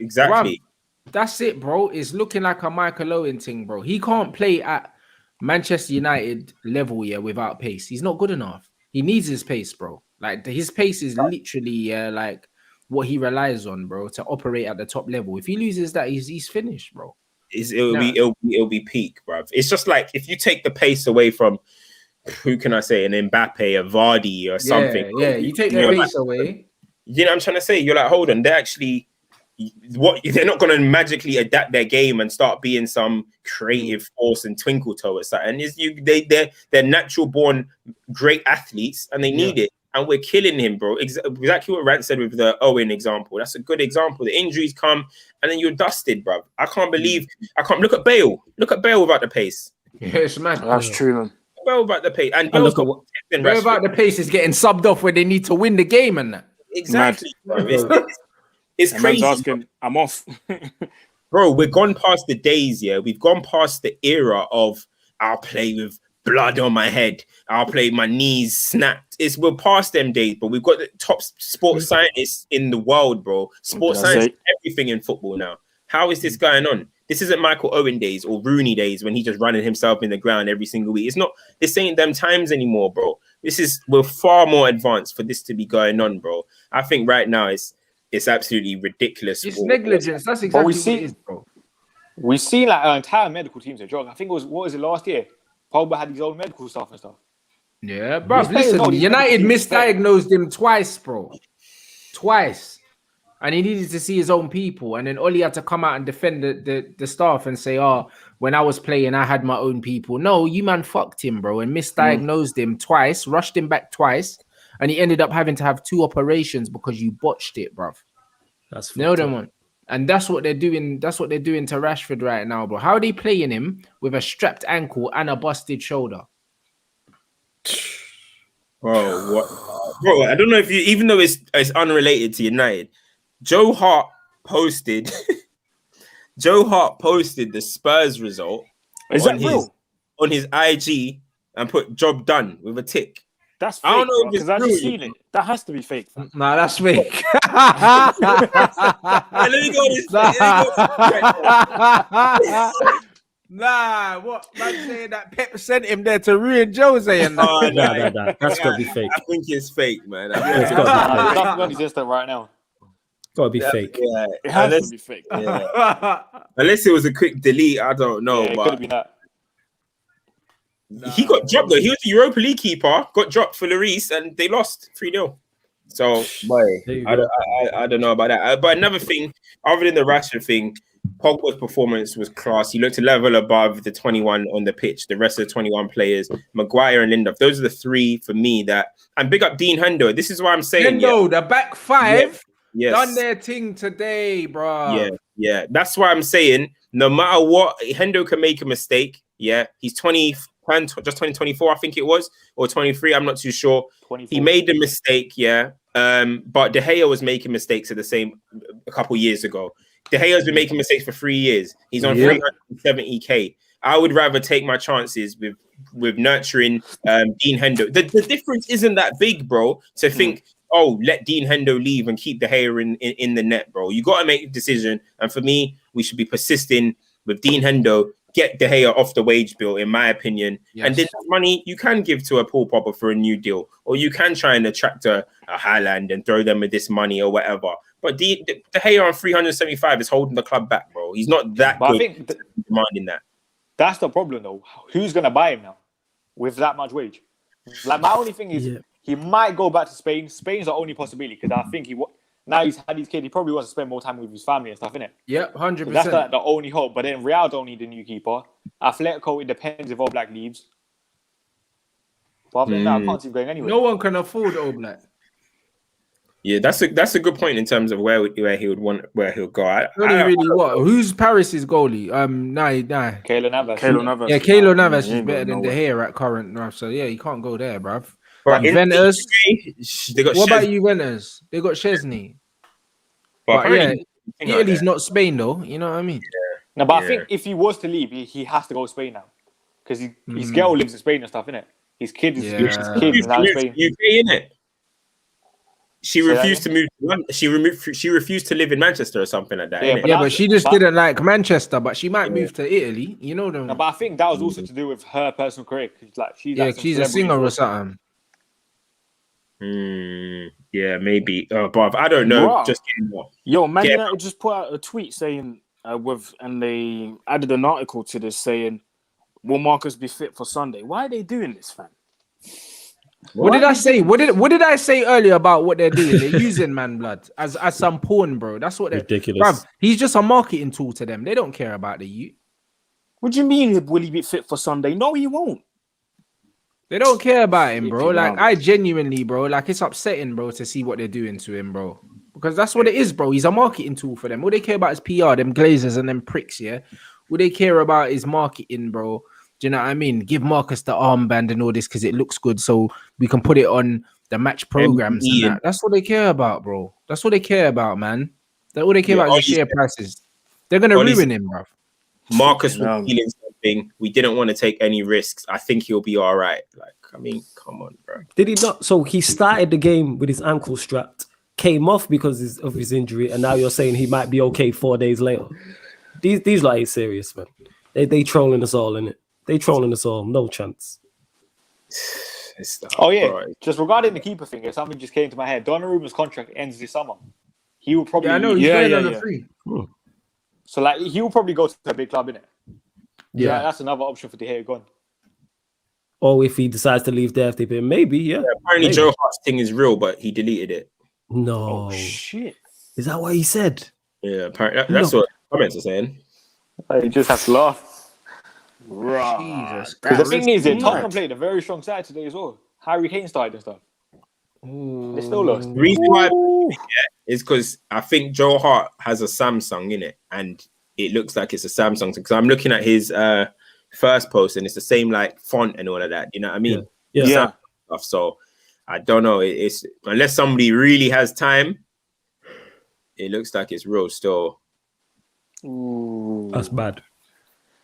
Exactly. Bro, that's it, bro. It's looking like a Michael Owen thing, bro. He can't play at Manchester United level without pace. He's not good enough. He needs his pace, bro. Like his pace is literally like what he relies on, bro, to operate at the top level. If he loses that, he's finished, bro. it'll be peak, bruv. It's just like if you take the pace away from who can I say, an Mbappe, a Vardy, or something. Yeah, you take their pace away. You know what I'm trying to say? You're like, hold on, they're actually they're not going to magically adapt their game and start being some creative force and twinkle toe or something. They're natural born great athletes and they need it. And we're killing him, bro. Exactly what Rant said with the Owen example. That's a good example. The injuries come and then you're dusted, bro. I can't look at Bale. Look at Bale without the pace. Yeah, it's mad. That's true, man. Bale without the pace. And Bale without the pace is getting subbed off when they need to win the game and that. Exactly. It's crazy. Asking, I'm off. Bro, we're gone past the days, yeah. We've gone past the era of I'll play with blood on my head. I'll play my knees snapped. We're past them days, but we've got the top sports scientists in the world, bro. Sports science is everything in football now. How is this going on? This isn't Michael Owen days or Rooney days when he's just running himself in the ground every single week. It's not, this ain't them times anymore, bro. We're far more advanced for this to be going on, bro. I think right now it's absolutely ridiculous. It's negligence. That's exactly what it is, bro. We see like our entire medical team's a joke. I think what was it last year? Pogba had his own medical stuff and stuff. Yeah, bro. Listen, United misdiagnosed him twice, bro. Twice. And he needed to see his own people. And then Oli had to come out and defend the staff and say, oh, when I was playing, I had my own people. No, you man fucked him, bro, and misdiagnosed him twice, rushed him back twice. And he ended up having to have 2 operations because you botched it, bro. That's one. And that's what they're doing. That's what they're doing to Rashford right now, bro. How are they playing him with a strapped ankle and a busted shoulder? Bro, what? Bro, I don't know if you, even though it's unrelated to United, Joe Hart posted the Spurs result on his IG and put job done with a tick. That's fake, I don't know because I just seen it. That has to be fake. Nah, that's fake. Let me go this. Nah, what man saying that Pep sent him there to ruin Jose and that? Oh, nah. That's gotta be fake. I think it's fake, man. It's gotta be fake. That's existent right now. Gotta be fake. Yeah, it has to be fake. Yeah. Unless it was a quick delete, I don't know. Yeah, but it could have been that. He got dropped though. He was the Europa League keeper, got dropped for Lloris, and they lost 3-0. So, boy, I don't know about that. But another thing, other than the Rashford thing, Pogba's performance was class. He looked a level above the 21 on the pitch. The rest of the 21 players, Maguire and Lindelof, those are the 3 for me that. And big up Dean Hendo. This is what I'm saying. The back 5 yes. done their thing today, bro. Yeah. That's why I'm saying no matter what, Hendo can make a mistake. Yeah, he's 2024, I think it was, or 23. I'm not too sure. 24. He made a mistake. Yeah. But De Gea was making mistakes at a couple years ago. De Gea's been making mistakes for 3 years. He's on 370k. I would rather take my chances with nurturing Dean Hendo. The difference isn't that big, bro, to think, let Dean Hendo leave and keep De Gea in the net, bro. You got to make a decision. And for me, we should be persisting with Dean Hendo. Get De Gea off the wage bill, in my opinion. Yes. And this money you can give to a Paul Pogba for a new deal. Or you can try and attract a Haaland and throw them with this money or whatever. But De Gea on 375 is holding the club back, bro. He's not that good. I think demanding that. That's the problem, though. Who's going to buy him now with that much wage? Like, my only thing is he might go back to Spain. Spain's the only possibility because I think now he's had his kid, he probably wants to spend more time with his family and stuff, innit? Yep, 100%. That's the only hope. But then Real don't need a new keeper. Atletico, it depends if Oblak leaves. But other than that, I can't see him going anywhere. No one can afford Oblak. Yeah, that's a good point in terms of where he'll go. Who's Paris's goalie? Keylor Navas. Yeah, Keylor Navas is better than De Gea at current now. So yeah, you can't go there, bruv. Juventus. What about Juventus? They got Chesney. But yeah, Italy's not Spain though. You know what I mean? Yeah. No, but I think if he was to leave, he has to go to Spain now because his girl lives in Spain and stuff, innit? His kid is now in Spain. UK, innit? She refused to move. She refused to live in Manchester or something like that. Yeah, but she just didn't like Manchester. But she might move to Italy. You know them. No, but I think that was also to do with her personal career. She's a singer or something. Yeah, maybe. But I don't know. Wow. Just getting more. Yo, Man United just put out a tweet saying and they added an article to this saying, "Will Marcus be fit for Sunday?" Why are they doing this, fam? What did I say? What did I say earlier about what they're doing? They're using man blood as some pawn, bro. That's what they're Ridiculous. Bruv, he's just a marketing tool to them. They don't care about the youth. What do you mean? Will he be fit for Sunday? No, he won't. They don't care about him, bro. Flipping Like, out. I genuinely, bro, like, it's upsetting, bro, to see what they're doing to him, bro. Because that's what it is, bro. He's a marketing tool for them. All they care about is PR, them glazers and them pricks, yeah? All they care about is marketing, bro. Do you know what I mean? Give Marcus the armband and all this because it looks good so we can put it on the match programs and that. That's what they care about, bro. That's what they care about, man. All they care about is the share prices. They're going to ruin him, bro. Marcus was feeling something. We didn't want to take any risks. I think he'll be all right. Like, I mean, come on, bro. Did he not? So he started the game with his ankle strapped, came off because of his injury, and now you're saying he might be okay 4 days later. These like ain't serious, man. They trolling us all, innit? They trolling us all. No chance. Oh yeah, just regarding the keeper thing, something just came to my head. Donnarumma's contract ends this summer. He will probably. Yeah, I know. He's going on the free. So like he will probably go to a big club, innit? Yeah, that's another option for De Gea gone. Or if he decides to leave there, if they pay, maybe, yeah. Apparently, Joe Hart's thing is real, but he deleted it. No. Oh shit! Is that what he said? Yeah, apparently that's what comments are saying. You just have to laugh. Jesus. Because the thing is, Tottenham played a very strong side today as well. Harry Kane started and stuff. They still lost. The reason why is because I think Joe Hart has a Samsung in it, and it looks like it's a Samsung. Because I'm looking at his first post, and it's the same like font and all of that. You know what I mean? Yeah. Stuff. So I don't know. It's unless somebody really has time, it looks like it's real still. Ooh. That's bad.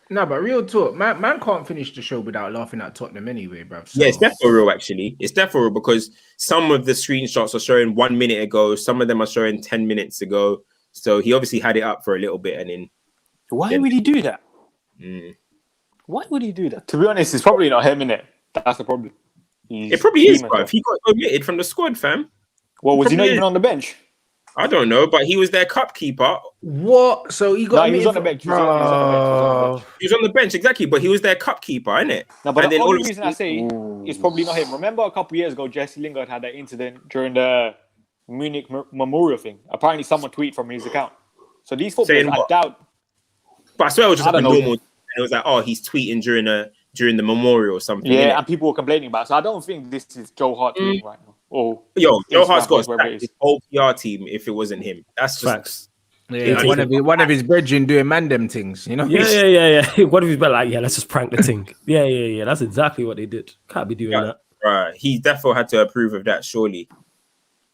No, but real talk, man can't finish the show without laughing at Tottenham anyway, bruv. So. Yeah, it's definitely real, actually. It's definitely real because some of the screenshots are showing 1 minute ago. Some of them are showing 10 minutes ago. So he obviously had it up for a little bit and then... Why would he do that? Why would he do that? To be honest, it's probably not him, innit? That's the problem. It probably is, bruv. He got omitted from the squad, fam. Well, was he not even on the bench? I don't know, but he was their cup keeper. What? So he got... No, he was on the bench. He was on the bench, exactly, but he was their cup keeper, innit? No, but the only reason I say it's probably not him. Remember a couple of years ago, Jesse Lingard had that incident during the Munich Memorial thing. Apparently, someone tweeted from his account. So these footballers, I doubt... But I swear it was just like a normal... And it was like, oh, he's tweeting during the memorial or something. Yeah, and people were complaining about it. So I don't think this is Joe Hart tweeting right now. Oh, Joe Hart's got his whole PR team if it wasn't him. That's just facts. Yeah, one of his brethren doing mandem things, you know? Yeah. One of his like, let's just prank the thing. Yeah. That's exactly what they did. Can't be doing that. Right. He definitely had to approve of that, surely.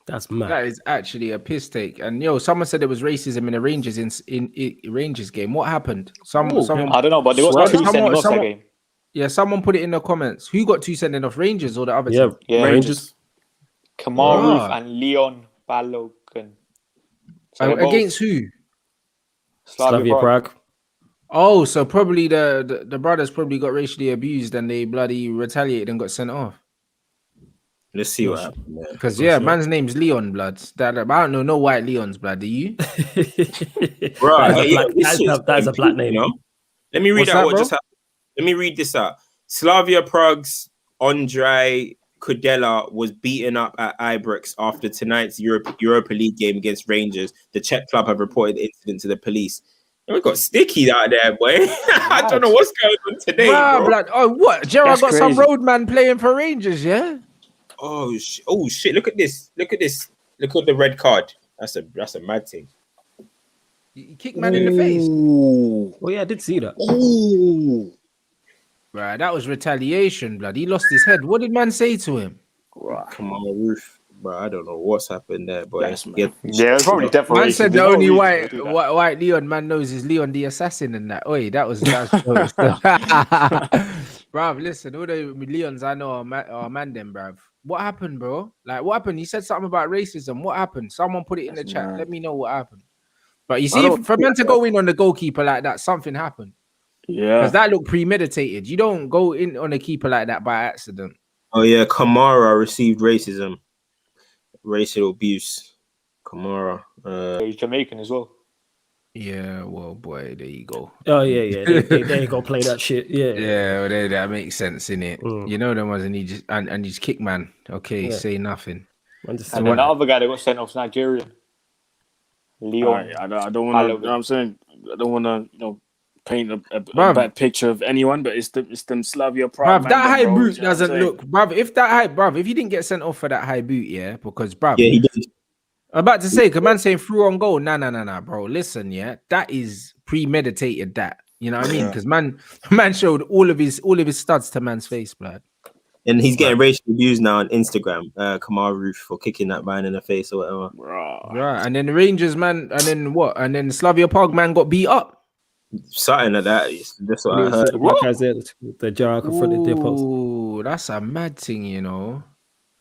That's mad. That is actually a piss take. And someone said there was racism in the Rangers in Rangers game. What happened? Someone I don't know, but there was 2 sending off that game. Yeah, someone put it in the comments. Who got 2 sending off? Rangers or the other team? Yeah, Rangers. Kamaru and Leon Balogun. So against who? Slavia Prague. Oh, so probably the brothers probably got racially abused and they bloody retaliated and got sent off. Let's see what happened. Because man's name's Leon blood. I don't know no white Leon's blood. Do you? Right, that's a black name. You know? Let me read out what just happened. Let me read this out. Slavia Prague's Ondrej Kudela was beaten up at Ibrox after tonight's Europa League game against Rangers. The Czech club have reported the incident to the police. We got sticky out there, boy. I don't know what's going on today, bro. Blood. Oh, what? Gerard got some roadman playing for Rangers, yeah? Oh shit! Look at this! Look at the red card. That's a mad thing. He kicked man in the face. Oh yeah, I did see that. Ooh. Right, that was retaliation, blood. He lost his head. What did man say to him? Come on, Roof. Bro, I don't know what's happened there, boy. Yeah, it's probably definitely. Man said the only white Leon man knows is Leon the assassin and that. Oi, that's bruv, listen, all the Leons I know are man them, bruv. What happened, bro? Like, what happened? He said something about racism. What happened? Someone put it in the chat. Let me know what happened. But you see, for men to go in on the goalkeeper like that, something happened. Yeah. Because that looked premeditated. You don't go in on a keeper like that by accident. Oh, yeah. Kamara received racial abuse. Kamara. He's Jamaican as well. Yeah, well, boy, there you go. Oh yeah. They ain't gonna play that shit. Yeah. Yeah, well, that makes sense, innit? Mm. You know them ones, and he just and he's kick man. Okay, Yeah. say nothing. And then the other guy that got sent off is Nigerian. Leon. I don't want to. You know what I'm saying, I don't want to, paint a bad picture of anyone, but it's them Slavia Prague. Bruv, that high boot doesn't look, bruv. If you didn't get sent off for that high boot, yeah, because bruv, Yeah, he did. I'm about to say, man saying through on goal. Nah, bro. Listen, yeah, that is premeditated. That, you know what I mean? Because man showed all of his studs to man's face, blood. And he's getting racial abuse now on Instagram. Kamar Roof for kicking that man in the face or whatever. Right, and then the Rangers man, and then what? And then Slavia Prague man got beat up. Something like that. That's what I heard. The Gerrard confronted their post. Ooh, that's a mad thing, you know.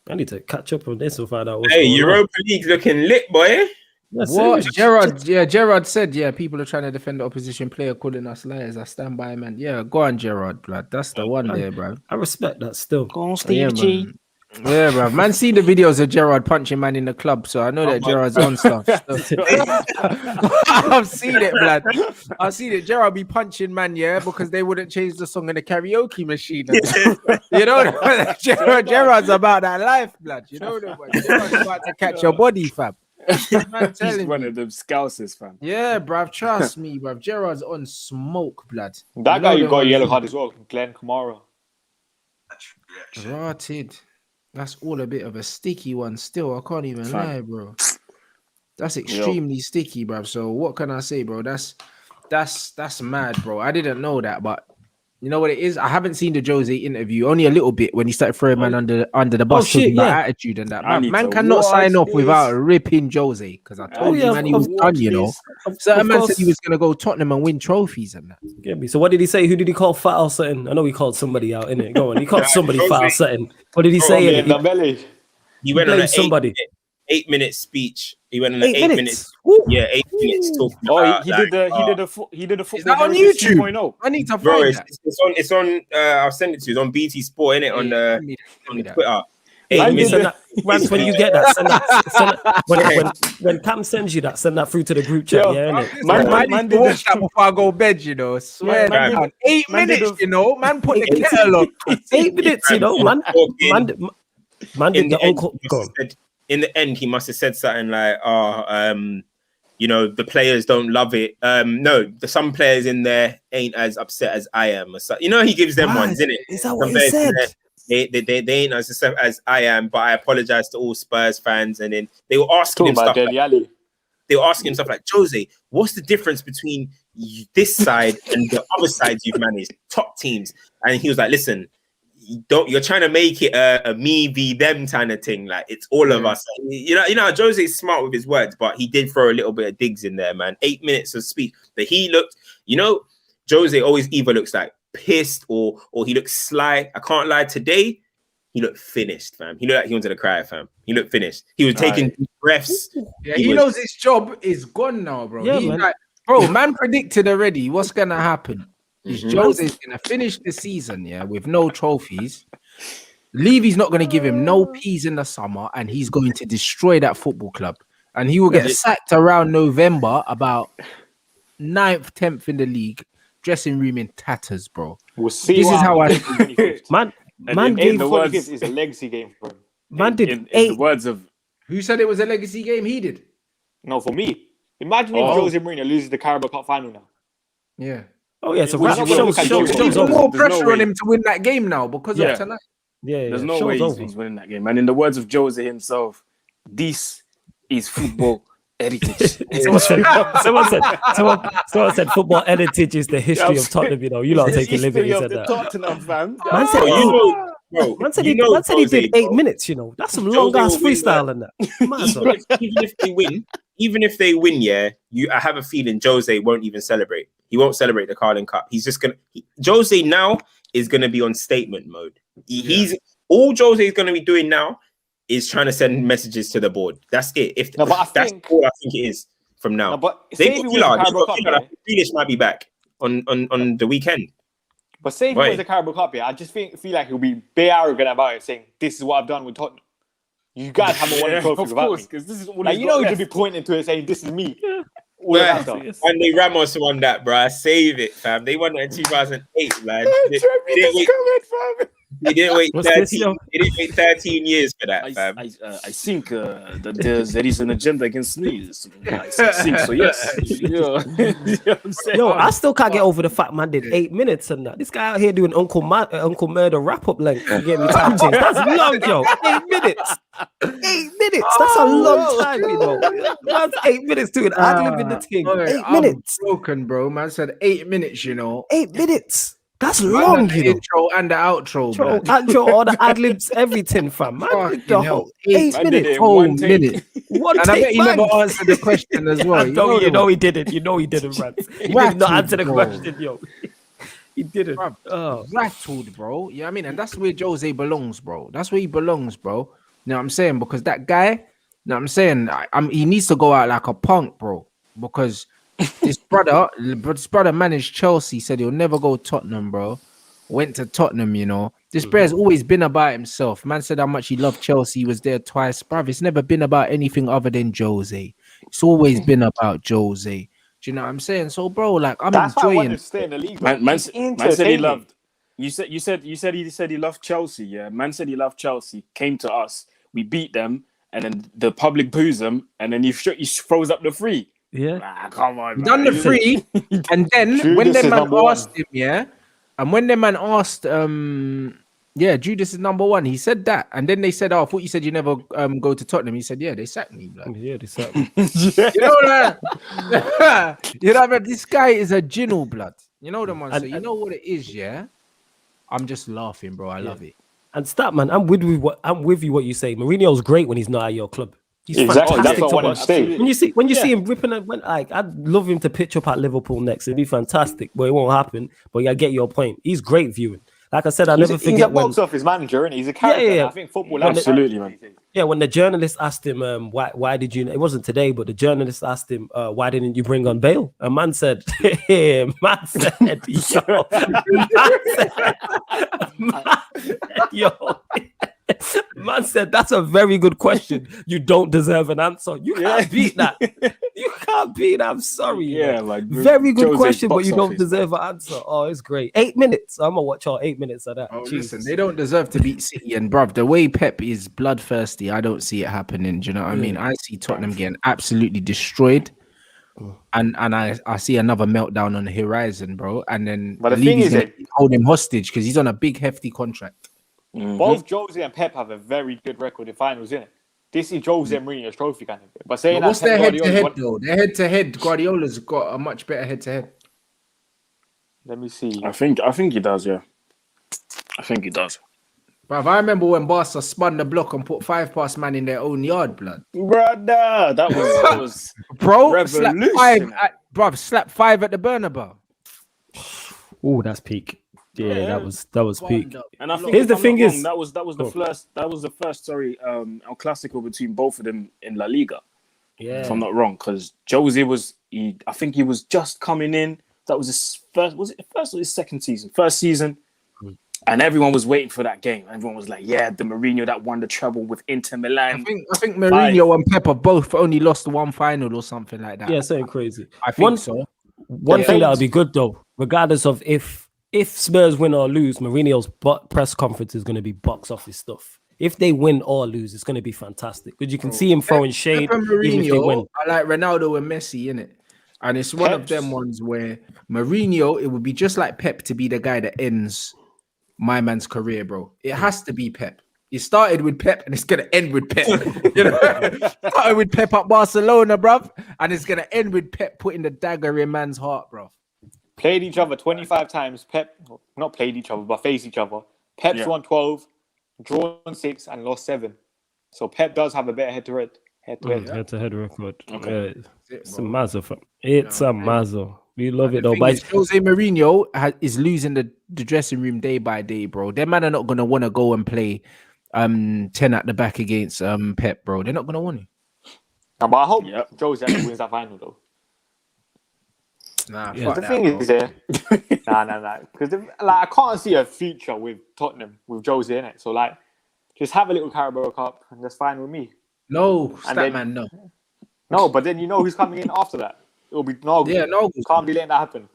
I need to catch up on this and find out what's Hey, going Europa League looking lit, boy. What? Gerrard said, people are trying to defend the opposition player, calling us liars. I stand by, man. Yeah, go on, Gerrard, blood. That's the one there, bro. I respect that still. Go on, Steve G. Yeah, bro. Man, seen the videos of Gerrard punching man in the club, so I know that Gerrard's on stuff. I've seen it, blood. I've seen it. Gerrard be punching man, yeah, because they wouldn't change the song in the karaoke machine. You know, Gerrard's about that life, blood. You know, Gerrard's about to catch your body, fam. He's one of them scousers, fam. Yeah, bruv. Trust me, bruv. Gerrard's on smoke, blood. That guy you got a yellow card as well, Glenn Kamara. Rotted. That's all a bit of a sticky one still. I can't even lie, bro. That's extremely sticky, bro. So what can I say, bro? That's mad, bro. I didn't know that, but you know what it is? I haven't seen the Jose interview, only a little bit when he started throwing man under the bus about attitude and that. Man cannot sign off without ripping Jose, because I told you, man, he was done, you know. Certain man said he was going to go Tottenham and win trophies and that. Get me. So what did he say? Who did he call fat or something? I know he called somebody out, innit? Go on. He called somebody fat or something. What did he say? He went on an somebody. 8-minute speech. He went on an 8 minutes. Yeah, 8 minutes talking. He did a football. Is that on YouTube? 2.0. I need to find that. It's on. I'll send it to you. It's on BT Sport, innit? On Twitter. When you get that, send that. When Cam sends you that, send that through to the group chat. Man did watch that before I go to bed, you know. Swear down. 8 minutes, you know. Man put the kettle on. 8 minutes, you know. Man did the uncle. In the end, he must have said something like, you know, the players don't love it. No, some players in there ain't as upset as I am. You know, he gives them ones, innit? Is that what he said? They ain't as upset as I am, but I apologize to all Spurs fans. And then they were asking him stuff. They were asking him stuff like, Jose, what's the difference between this side and the other sides you've managed, top teams? And he was like, listen, you're trying to make it a me v them kind of thing. Like, it's all of us. You know, Jose's smart with his words, but he did throw a little bit of digs in there, man. 8 minutes of speech. But he looked, you know, Jose always either looks like pissed or he looks sly. I can't lie. Today, he looked finished, fam. He looked like he wanted to cry, fam. He looked finished. He was taking breaths. Yeah, he knows his job is gone now, bro. Yeah, man. Like, bro, man predicted already what's gonna happen. Jose's gonna finish the season, with no trophies. Levy's not gonna give him no peas in the summer, and he's going to destroy that football club. And he will get sacked around November, about 9th, 10th in the league, dressing room in tatters, bro. We'll see. This is how I man gave the words. It's a legacy game for him. Man did in the words of who said it was a legacy game? He did. No, for me. Imagine if Jose Mourinho loses the Carabao Cup final now. Yeah. Oh yeah, so there's more pressure on him to win that game now because of tonight. Yeah, there's no way he's winning that game. And in the words of Jose himself, this is football heritage. Someone said football heritage is the history of Tottenham. You know, you lot taking liberties at that. Tottenham, fam. Man said, man said he did 8 minutes. You know, that's some long ass freestyle and that. Even if they win, I have a feeling Jose won't even celebrate. He won't celebrate the Carling Cup. He's just gonna. Jose now is gonna be on statement mode. All Jose is gonna be doing now is trying to send messages to the board. That's it. That's all I think it is from now. No, but they Grealish might be back on the weekend. But say if he wins the Carabao Cup, I just feel like he'll be bare arrogant about it, saying this is what I've done with Tottenham. You guys haven't won a trophy without me. Because this is all like, you know, he'll be pointing to it saying, "This is me." all of that Man, stuff. when they Ramos won that, bro, save it, fam. They won it in 2008, man. They didn't wait What's this, 13. yo? They didn't wait 13 years for that, I fam. think that there is an agenda against me. I think so. Yes. You know what I'm saying? Yo, I still can't get over the fact man did 8 minutes and that. This guy out here doing Uncle Murder wrap up length. You get me? Time change. That's long, yo. 8 minutes. 8 minutes. That's a long time, you know. That's 8 minutes to an ad lib in the thing. 8 minutes. Broken, bro. Man said 8 minutes, you know. 8 minutes. That's Man, long, the you know. intro and the outro, bro. Intro, all the ad libs, everything, fam. Man, Fucking the hell. whole 8 Man did minutes. it in Whole one take. minute. One And I take, bet he man. never answered the question as well. You know he didn't. You know he didn't, Rants. He did Rattled, not answer the bro. question, yo. He didn't. Bruv, Oh. rattled, bro. Yeah, I mean, and that's where Jose belongs, bro. That's where he belongs, bro. You know what I'm saying? Because that guy, you know what I'm saying? He needs to go out like a punk, bro. Because this brother managed Chelsea, said he'll never go Tottenham, bro. Went to Tottenham, you know. This brother's always been about himself. Man said how much he loved Chelsea. He was there twice, bruv. It's never been about anything other than Jose. It's always been about Jose. Do you know what I'm saying? So, bro, like, I'm That's why I wanted enjoying. to stay in the league. Man said he loved. He You said he loved Chelsea. Yeah, man said he loved Chelsea. Came to us, we beat them, and then the public boos him, and then he throws up the free. Yeah. Ah, come on, He man. done the free, and then when Judas the is man number asked him, yeah, and when the man asked, Judas is number one, he said that, and then they said, "Oh, I thought you said you never go to Tottenham." He said, "Yeah, they sacked me." Like, Yeah, they said. you know that, you know, but this guy is a gin blood. You know the man. So you know what it is, yeah. I'm just laughing, bro. I love it. And Statman, I'm with you what you say. Mourinho's great when he's not at your club. He's Exactly. fantastic That's to what I wanted watch. to say. When you see him ripping it, I'd love him to pitch up at Liverpool next. It'd be fantastic, but it won't happen. But I get your point. He's great viewing. Like I said, I never He's forget a when. box office manager, and he's a character. Yeah. I think football. Absolutely, man. Yeah, when the journalist asked him, why did you? It wasn't today, but the journalist asked him, why didn't you bring on Bale? And man said, yo, man said, that's a very good question. You don't deserve an answer. You can't beat that. You can't beat that. I'm sorry. Yeah, like very good Jose's question, but box you don't office. deserve an answer. Oh, it's great. 8 minutes. I'm gonna watch all 8 minutes of that. Oh, Jesus. listen, they don't deserve to beat City, and bruv, the way Pep is bloodthirsty, I don't see it happening. Do you know what I mean? I see Tottenham getting absolutely destroyed, and I see another meltdown on the horizon, bro. And then But the thing is, hold him hostage because he's on a big hefty contract. both Jose and Pep have a very good record in finals, innit? This is Jose and Mourinho's trophy kind of thing. But saying But what's that, their Pep head-to-head Guardiola- though? Their head-to-head, Guardiola's got a much better head-to-head. Let me see. I think he does. Yeah, I think he does. Bruv, I remember when Barca spun the block and put 5 past man in their own yard, blood. Brother, that was Bro, slap revolution. slap 5 at the Bernabeu. Oh, that's peak. Yeah, that was peak. And I think Here's the if I'm thing not is- wrong, that was the first El Clasico between both of them in La Liga. Yeah. If I'm not wrong, because Jose I think he was just coming in. That was his first. Was it first or his second season? First season. And everyone was waiting for that game. Everyone was like, "Yeah, the Mourinho that won the treble with Inter Milan." I think Mourinho and Pep have both only lost one final or something like that. Yeah, something crazy. I think so. One thing that would be good though, regardless of if Spurs win or lose, Mourinho's press conference is going to be box office stuff. If they win or lose, it's going to be fantastic because you can see him throwing shade. Pep and Even if they win. Mourinho are like Ronaldo and Messi, innit? And it's one of them ones where Mourinho, it would be just like Pep to be the guy that ends my man's career, bro. It has to be Pep. It started with Pep and it's gonna end with Pep. You know, started with Pep at Barcelona, bruv, and it's gonna end with Pep putting the dagger in man's heart, bro. Played each other 25 times. Pep, not played each other, but faced each other. Pep's won 12, drawn 6, and lost 7. So Pep does have a better head-to-head. Head-to-head record. Okay. It's a mazzo. It's a mazzo. We love it though. Thing is, Jose Mourinho is losing the dressing room day by day, bro. Them man are not gonna want to go and play 10 at the back against Pep, bro. They're not gonna want to. But I hope Jose wins that final though. Nah, Yeah. fuck The that, thing bro. is, nah. Because I can't see a future with Tottenham with Jose in it. So like, just have a little Carabao Cup and that's fine with me. No, And then- Statman, no. No, but then you know who's coming in after that. It'll be no. Yeah, no. Can't be letting that happen.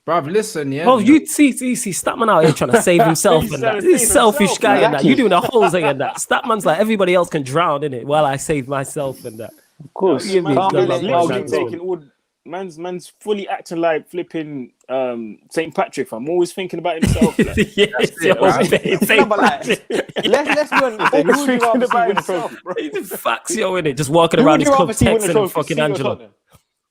Bruv, listen, yeah. Oh, you see Statman out here trying to save himself He's and trying that. to This save selfish himself, guy and that. exactly. You doing a whole thing and that. Statman's like everybody else can drown in it while I save myself and that. Of course. Yeah, Can't man, be it's letting not that like Literally that. go. taking all man's fully acting like flipping St. Patrick. I'm always thinking about himself. Like, Yes, it, bruv. No, but like, let's be honest. Who would you rather see win a trophy? He's facts yo in it, just walking Who around would his you club rather see win a texting trophy? fucking City or Angelo. Tottenham?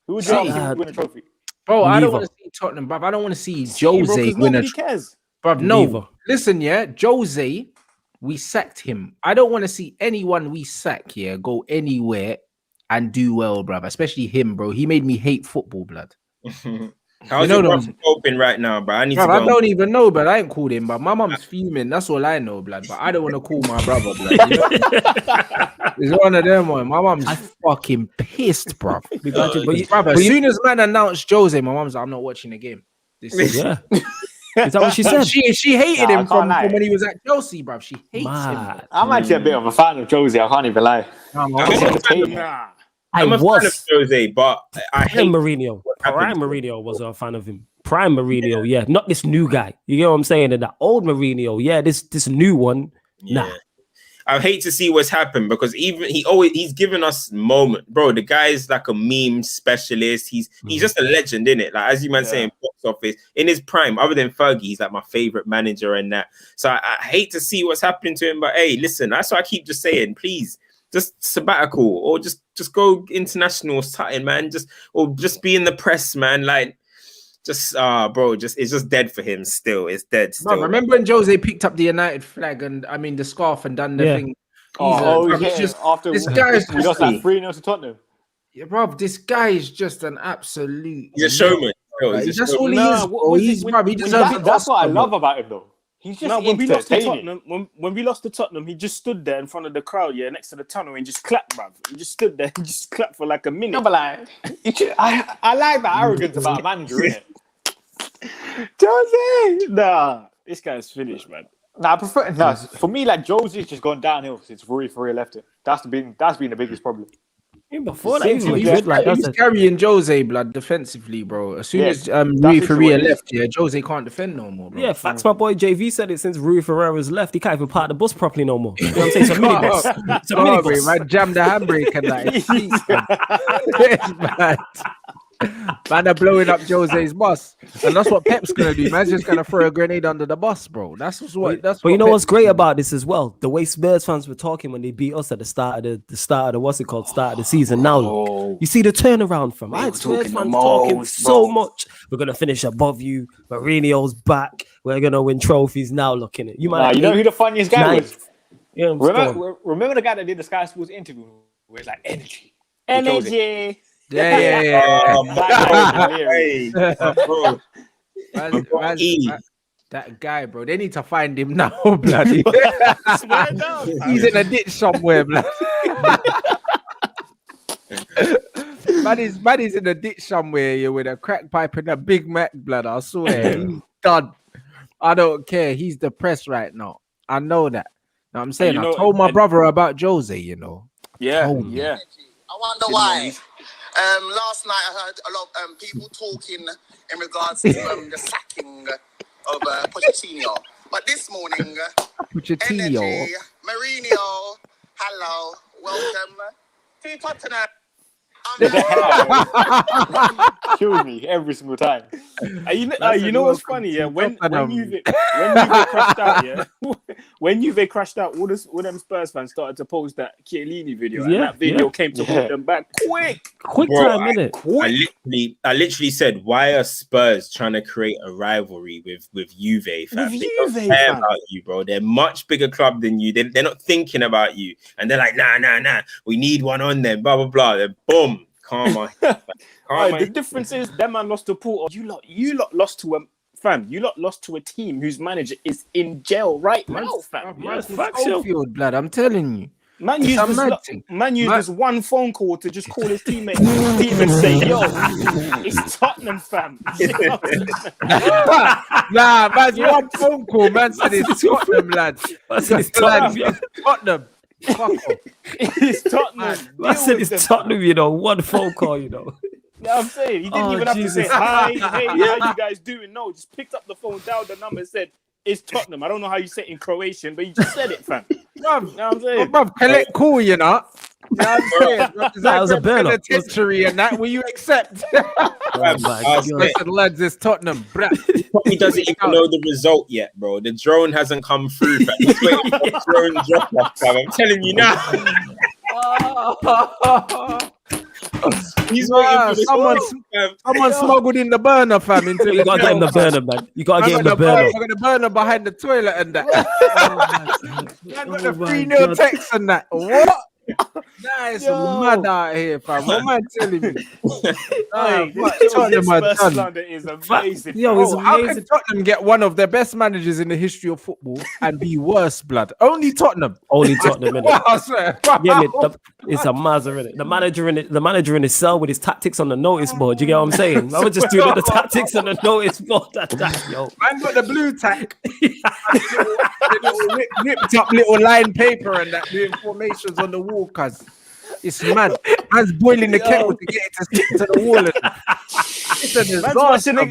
Who would you rather City. see win a trophy? Bro, I don't Neither. want to see Tottenham, bruv. I don't want to see bro, Jose 'cause win a nobody cares. Bruv, no. Neither. Listen, yeah, Jose, we sacked him. I don't want to see anyone we sack here go anywhere and do well, bruv. Especially him, bro. He made me hate football, blood. How's know your them- brother coping right now, bro? I need Bruv, to I go. don't even know, but I ain't called him. But my mum's fuming. That's all I know, blood. But I don't want to call my brother, blood. You know? It's one of them, man. My mum's fucking pissed, bruv. Imagine, but you- Bruv, but as you- soon as man announced Jose, my mum's like, I'm not watching the game. This is yeah. Is that what she said? She hated Nah, I him can't from lie. when he was at Chelsea, bruv. She hates him. Mad. I'm actually a bit of a fan of Josie. I can't even lie. Bruv. Nah. I'm a fan of was. Jose, but I hate Prime Mourinho. Prime happened to him. Mourinho was a fan of him. Prime Mourinho, yeah. Not this new guy. You get what I'm saying? And that old Mourinho, yeah. This new one, nah. I hate to see what's happened because he's given us moment, bro. The guy is like a meme specialist. He's just a legend, in it. Like as you man saying, box office in his prime. Other than Fergie, he's like my favorite manager and that. So I hate to see what's happening to him. But hey, listen, that's why I keep just saying, please, just sabbatical or just go international or something, man. Just be in the press, man. Like. Bro, it's just dead for him. Still, it's dead. Still, Bro, remember when Jose picked up the United flag and the scarf and done the thing? After this guy is we lost like 3-0 to Tottenham. Yeah, bro, this guy is just an absolute. he's a showman. Bro. Like, He's a that's showman. all he Nah, is. what Bro. was He's it when- bruv, he when deserves that- it. That's what I Oscar, love bro. about him, though. He's just No, when we lost to entertaining. Tottenham, when we lost to Tottenham, he just stood there in front of the crowd, yeah, next to the tunnel, and just clapped, bruv. He just stood there and just clapped for like a minute. No, but like, I like that arrogance about a manager, innit? Jose! Nah, this guy's finished, man. Nah, I prefer. Nah, for me, like Jose's just gone downhill since Rui Faria left it. That's been the biggest problem. Even before that, Same he was thing, good. Like, He's carrying Jose blood defensively, bro. As soon as Rui literally Faria what it is. left, yeah, Jose can't defend no more, bro. yeah, facts. My boy JV said it since Rui Ferreira's left. He can't even park the bus properly no more. You know what I'm saying? It's a minibus. It's a minibus. Man, jam the handbrake and that. It's mad. Man are blowing up Jose's bus, and that's what Pep's gonna do. Man's just gonna throw a grenade under the bus, bro. That's what. That's. But you know Pep's what's great about this as well? The way Spurs fans were talking when they beat us at the start of the start of the season. Now look, you see the turnaround from. I had Spurs fans talking so much. We're gonna finish above you. Mourinho's back. We're gonna win trophies. Now look in it. You might. You know who the funniest guy was? Yeah, Remember the guy that did the Sky Sports interview where it's like energy. Energy. Yeah. That was hilarious. Bro. That guy, bro. They need to find him now, bloody. He's in a ditch somewhere, blood. Man is in a ditch somewhere here with a crack pipe and a Big Mac, blood. I swear, he's done. I don't care. He's depressed right now. I know that. Now I'm saying, I told my brother about Jose. You know. Yeah. I wonder why. Last night I heard a lot of people talking in regards to the sacking of Pochettino. But this morning, Pochettino. Energy, Mourinho, hello, welcome to Tottenham. Kills me every single time. You know what's funny? Yeah, when Juve crashed out, yeah, when Juve crashed out, all them Spurs fans started to post that Chiellini video, and that video came to hold them back quick Bro, time, innit? I literally said, why are Spurs trying to create a rivalry with Juve? Fam? They don't care about you, bro. They're much bigger club than you. They're not thinking about you, and they're like, nah. We need one on them. Blah blah blah. Then boom, karma. The difference is that man lost to Porto. You lot lost to a fam. You lot lost to a team whose manager is in jail right now, fam. Schofield, blood. I'm telling you. Man used this one phone call to just call his teammate and say, "Yo, it's Tottenham, fam." Nah, man's one phone call. Man said it's Tottenham, lad. It's Tottenham. Tottenham. It's Tottenham. I said it's Tottenham, you know. One phone call, you know. You know what I'm saying? He didn't even have to say hi, hey, how you guys doing? No, just picked up the phone, dialed the number, and said, it's Tottenham. I don't know how you say it in Croatian, but you just said it, fam. Bruv, You know what I'm saying? bruv, collect cool, you know. You know what I'm saying? That was a burner. Penitentiary and that, will you accept? Listen, lads, it's Tottenham, bruh. He doesn't even know the result yet, bro. The drone hasn't come through, fam. He's waiting for the drone drop off, fam. I'm telling you now. He's waiting for someone smuggled in the burner, fam. Into You gotta get him the burner, man. You gotta get him the burner. I got the burner behind the toilet and that. I got the 3-0 text and that. What? Nice, mad out here, fam. What am I telling you? Tottenham slander is amazing. Yo, it's How amazing. can Tottenham get one of their best managers in the history of football and be worse, blood? Only Tottenham. Only Tottenham, innit? I swear. Yeah, it's a mazza, innit? The manager in his cell with his tactics on the notice board. You get what I'm saying? I was just doing the tactics on the notice board. Yo. Man got the blue tack. Ripped up little line paper and that doing formations on the wall, cuz. It's mad. Man's boiling the kettle to get it to stick to the wall. Man's watching the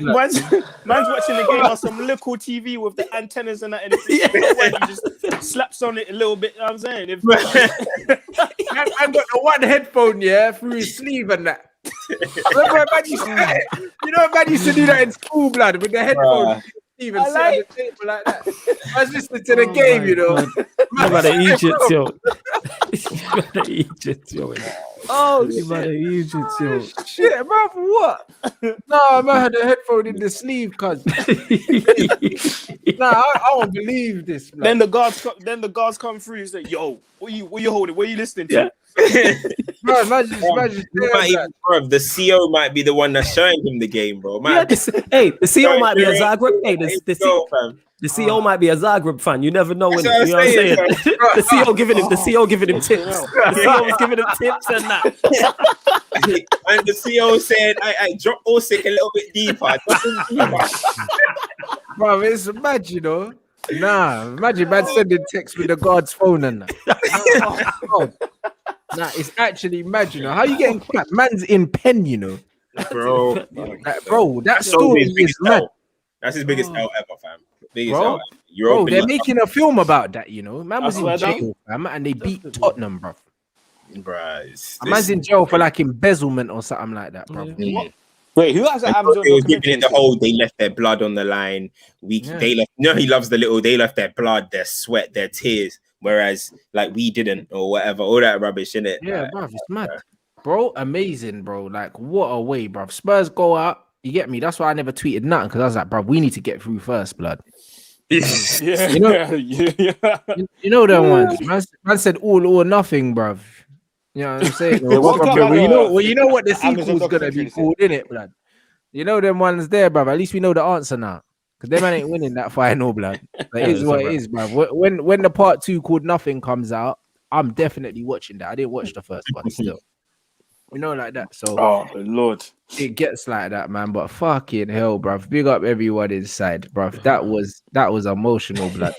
game on some local TV with the antennas and that, and he just slaps on it a little bit. You know what I'm saying? Man got the one headphone, through his sleeve and that. Remember, man used to, man used to do that in school, blood, with the headphone. Even sit on the table like that. I was listening to the game, you know. You about the Egypt, yo. You about the Egypt, yo. Oh, you about the Egypt, yo. Shit, bro, for what? Nah, man had the headphone in the sleeve, cuz. Nah, I won't believe this. Man. Then the guards come through and say, "Yo, what you holding? What are you listening to?" Yeah. Bro, imagine the CO might be the one that's showing him the game, bro. Yeah, the CO might be a Zagreb. Hey, the CO might be a Zagreb fan. You never know. You know what I'm saying? The CO giving him tips. The CO was giving him tips and that. And the CO said, "I drop Osik a little bit deeper." Bro, it's mad, you know. Nah, imagine man sending text with the guard's phone and that. Nah, it's actually mad, you know. How you getting clapped? Man's in pen, you know. Bro, that story is mad. That's his biggest L ever, fam. Bro, they're making a film about that, you know. Man was in jail, fam, and they beat Tottenham, bro. Man's in jail for like embezzlement or something like that, bro. Wait, who has an Amazon? They were giving it the whole. They left their blood on the line. They left. No, he loves the little. They left their blood, their sweat, their tears. Whereas, like, we didn't, or whatever, all that rubbish, innit? Yeah, bro, it's mad, bro. Amazing, bro. Like, what a way, bro. Spurs go out. You get me? That's why I never tweeted nothing, because I was like, bro, we need to get through first, blood. Yeah, you know them ones. Man said all or nothing, bruv. You know what I'm saying? You know what the sequel's gonna be called, innit, blood? You know them ones there, bruv. At least we know the answer now. Because them man ain't winning that final, blood. That is what it is, bruv. When the part 2 called Nothing comes out, I'm definitely watching that. I didn't watch the first one still. You know, like that. So, oh Lord, it gets like that, man. But fucking hell, bruv. Big up everyone inside, bruv. That was emotional, blood.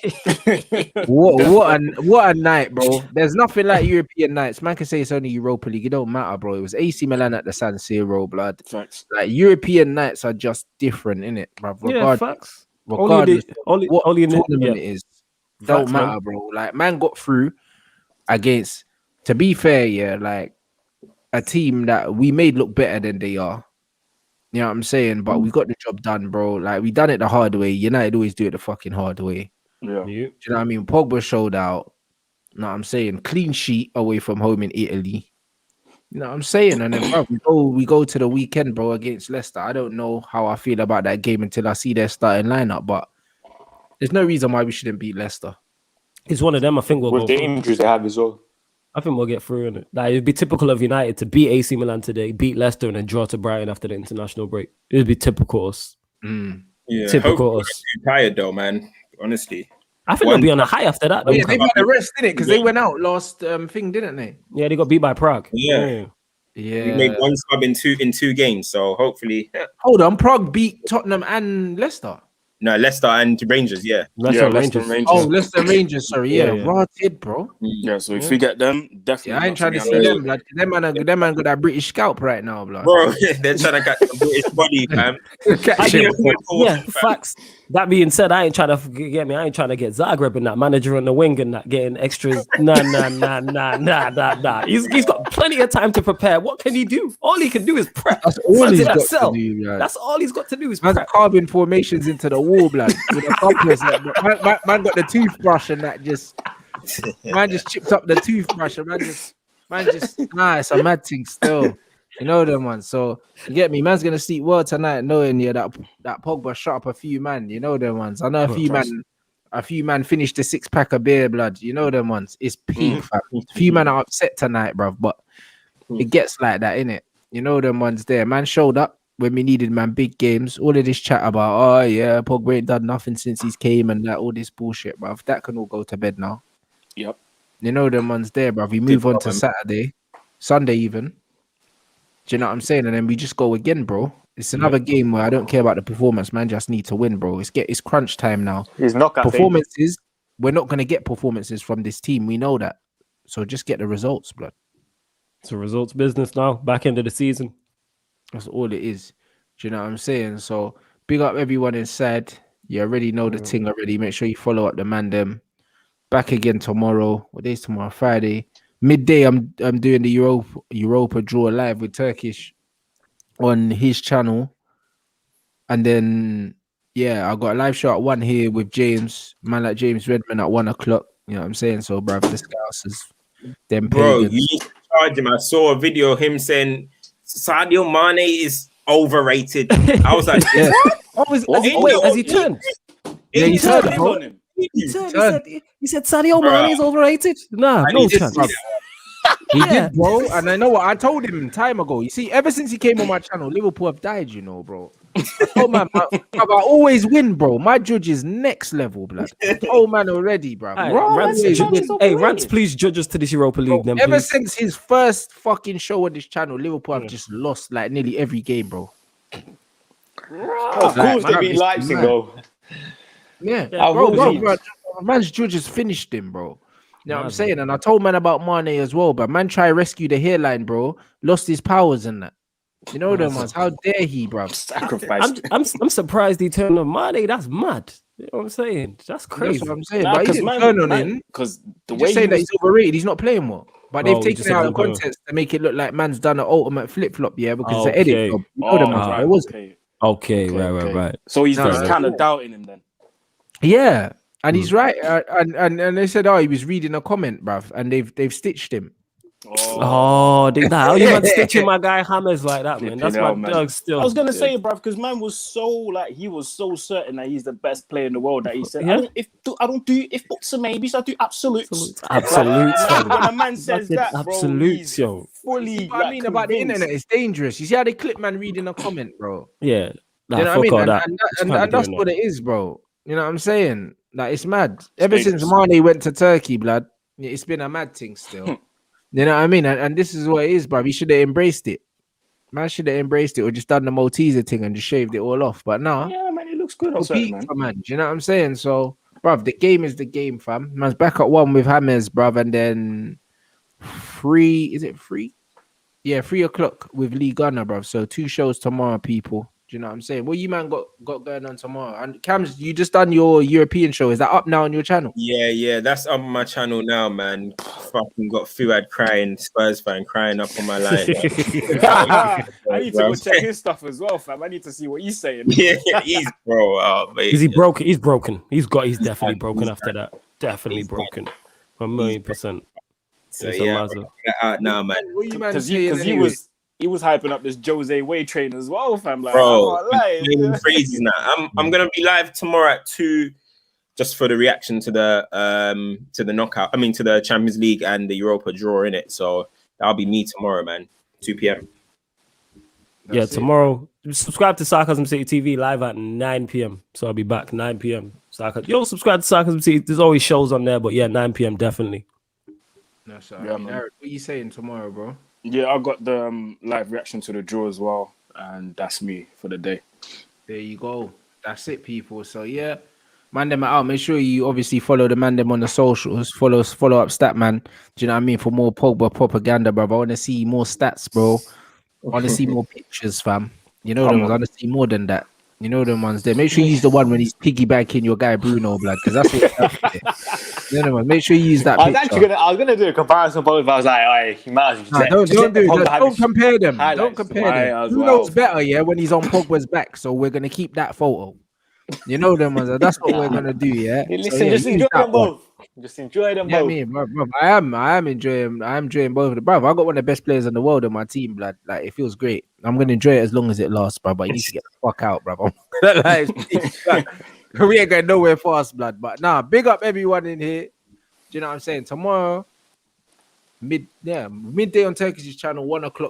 what a night, bro. There's nothing like European nights. Man can say it's only Europa League. It don't matter, bro. It was AC Milan at the San Siro, blood. Facts. Like European nights are just different, innit, bruv? Facts. Regardless only tournament it is. Don't matter, man. Bro. Like, man got through against, to be fair, like, a team that we made look better than they are. You know what I'm saying? But we got the job done, bro. Like, we done it the hard way. United always do it the fucking hard way. Yeah. Do you know what I mean? Pogba showed out. You know what I'm saying? Clean sheet away from home in Italy. You know what I'm saying? And then, bro, we go to the weekend, bro, against Leicester. I don't know how I feel about that game until I see their starting lineup, but there's no reason why we shouldn't beat Leicester. It's one of them. I think we'll with the injuries they have as well. I think we'll get through it. Like, it'd be typical of United to beat AC Milan today, beat Leicester, and then draw to Brighton after the international break. It'd be typical us. Yeah, typical us. Too tired though, man. Honestly, I think they'll be on a high after that. Yeah, they've had a rest, didn't it? Because they went out last thing, didn't they? Yeah, they got beat by Prague. Yeah. We made one sub in two games, so hopefully. Hold on, Prague beat Tottenham and Leicester. No, Leicester and Rangers. Yeah. Leicester and Leicester Rangers. and Oh, Rangers. Leicester Rangers. Sorry, yeah, Yeah. rotted, bro. Yeah, so if we get them, definitely. Yeah, I ain't not trying to be see on them, blood. Them man got that British scalp right now, blood. Bro, they're trying to catch the British body, fam. Catch him. Yeah, facts. That being said, I ain't trying to get me. I ain't trying to get Zagreb and that manager on the wing and that getting extras. Nah. He's got plenty of time to prepare. What can he do? All he can do is prep. That's all Man's he's in that got cell. to do, blood. That's all he's got to do is Man's prep. carving formations into the wall, blood. With a compass. Man got the toothbrush and that just. Man just chipped up the toothbrush and man just it's a mad thing still. You know them ones. So you get me, man's gonna sleep well tonight, knowing that Pogba shot up a few man. You know them ones. I know a few man finished the 6-pack of beer, blood. You know them ones. It's peak, fam. A few man are upset tonight, bruv, but it gets like that, innit? You know them ones there. Man showed up when we needed man big games. All of this chat about Pogba ain't done nothing since he's came and that all this bullshit, bruv. That can all go to bed now. Yep. You know them ones there, bruv. We move on to Saturday, Sunday even. Do you know what I'm saying? And then we just go again, bro. It's another game where I don't care about the performance, man. Just need to win, bro. It's crunch time now. He's knockout Performances. We're not gonna get performances from this team. We know that. So just get the results, blood. It's a results business now. Back end of the season. That's all it is. Do you know what I'm saying? So big up everyone inside. You already know the thing already. Make sure you follow up the man them. Back again tomorrow. What day's tomorrow? Friday. Midday, I'm doing the Europa draw live with Turkish on his channel. And then I got a live show at 1 here with James, man like James Redman at 1 o'clock. You know what I'm saying? So bruv, the scouts is them Bro, pagans. you need to charge him. I saw a video of him saying Sadio Mane is overrated. I was like, Yeah. Has he turned? Yeah, he turned, bro. on him. He said Sadio Mane is overrated. Nah, I no need to chance. see that. He did, bro. And I know what I told him time ago. You see, ever since he came on my channel, Liverpool have died, you know, bro. I told man, I always win, bro. My judge is next level, blood. Oh man, already, bro. Rants, please judge us to this Europa League. Then, Ever please. since his first fucking show on this channel, Liverpool have just lost like nearly every game, bro. Of course they beat Leipzig, though. Yeah, bro. Man's judge has finished him, bro. You know what I'm saying? And I told man about Mane as well, but man try rescue the hairline, bro. Lost his powers and that. You know them ones. How dare he, bro? Sacrifice. I'm surprised he turned on Mane. That's mad. You know what I'm saying? That's crazy. That's what I'm saying. But he didn't turn on him. Because the He's way just saying that he's overrated. He's not playing well. But they've taken it out of context context to make it look like man's done an ultimate flip flop, because it's an edit job. You know them ones, but it wasn't. Okay, right. So he's kind of doubting him then. Yeah, and he's right. And they said, he was reading a comment, bruv, and they've stitched him. How you man stitching my guy Hammers like that, man? That's my dog still. I was gonna say, bruv, because man was so certain that he's the best player in the world that he said, if books are maybes, I do absolutes. Absolutes. When a man says that, bro, absolutes, he's yo. fully. What I mean about the internet is dangerous. You see how they clip man reading a comment, bro? Yeah. You know what I mean? And that's what it is, bro. You know what I'm saying? Like, it's mad. Ever since Mane went to Turkey, blood, it's been a mad thing still. You know what I mean? And this is what it is, bro. He should have embraced it. Man should have embraced it or just done the Malteser thing and just shaved it all off. But now, yeah, man, it looks good on man. Do you know what I'm saying? So, bruv, the game is the game, fam. Man's back at 1 with Hammers, bruv, and then 3. Is it 3? Yeah, 3 o'clock with Lee Gunner, bruv. So 2 shows tomorrow, people. Do you know what I'm saying? What you man got going on tomorrow? And Cams, you just done your European show. Is that up now on your channel? Yeah, that's on my channel now, man. Fucking got Fuad crying, Spurs fan crying up on my line. I need to go check his stuff as well, fam. I need to see what he's saying. Yeah, he's bro. Is he broken? He's broken. He's definitely broken after that. Definitely broken. 1,000,000%. So yeah, out now, man. Because he was hyping up this Jose Way train as well, fam. Like, bro, crazy now. I'm gonna be live tomorrow at 2, just for the reaction to the knockout. I mean, to the Champions League and the Europa draw in it. So that'll be me tomorrow, man. 2 p.m. Tomorrow. Subscribe to Sarcasm City TV live at 9 p.m. So I'll be back 9 p.m. Yo, subscribe to Sarcasm City. There's always shows on there, but 9 p.m. definitely. That's all right. Eric, what are you saying tomorrow, bro? Yeah, I got the live reaction to the draw as well, and that's me for the day. There you go. That's it, people. So yeah, man them out. Make sure you obviously follow the man them on the socials. Follow up Statman. Do you know what I mean? For more Pogba propaganda, bro. I want to see more stats, bro. I want to see more pictures, fam. You know them ones. I want to see more than that. You know them ones there. Make sure you use the one when he's piggybacking your guy Bruno, blood, because that's what. You know, make sure you use that. I was gonna do a comparison, but I was like, alright, you might as well don't compare them. Don't compare them. Bruno's better, yeah, when he's on Pogba's back. So we're gonna keep that photo. You know them ones. That's what we're gonna do, yeah. Listen, just enjoy them both. Just enjoy them both. Yeah, bro, I am enjoying both of them, bro. I got one of the best players in the world on my team, blood. Like it feels great. I'm gonna enjoy it as long as it lasts, bro. But you need to get the fuck out, bro. We ain't going nowhere fast, blood. But nah, big up everyone in here. Do you know what I'm saying? Tomorrow, midday on Turkish's channel, 1 o'clock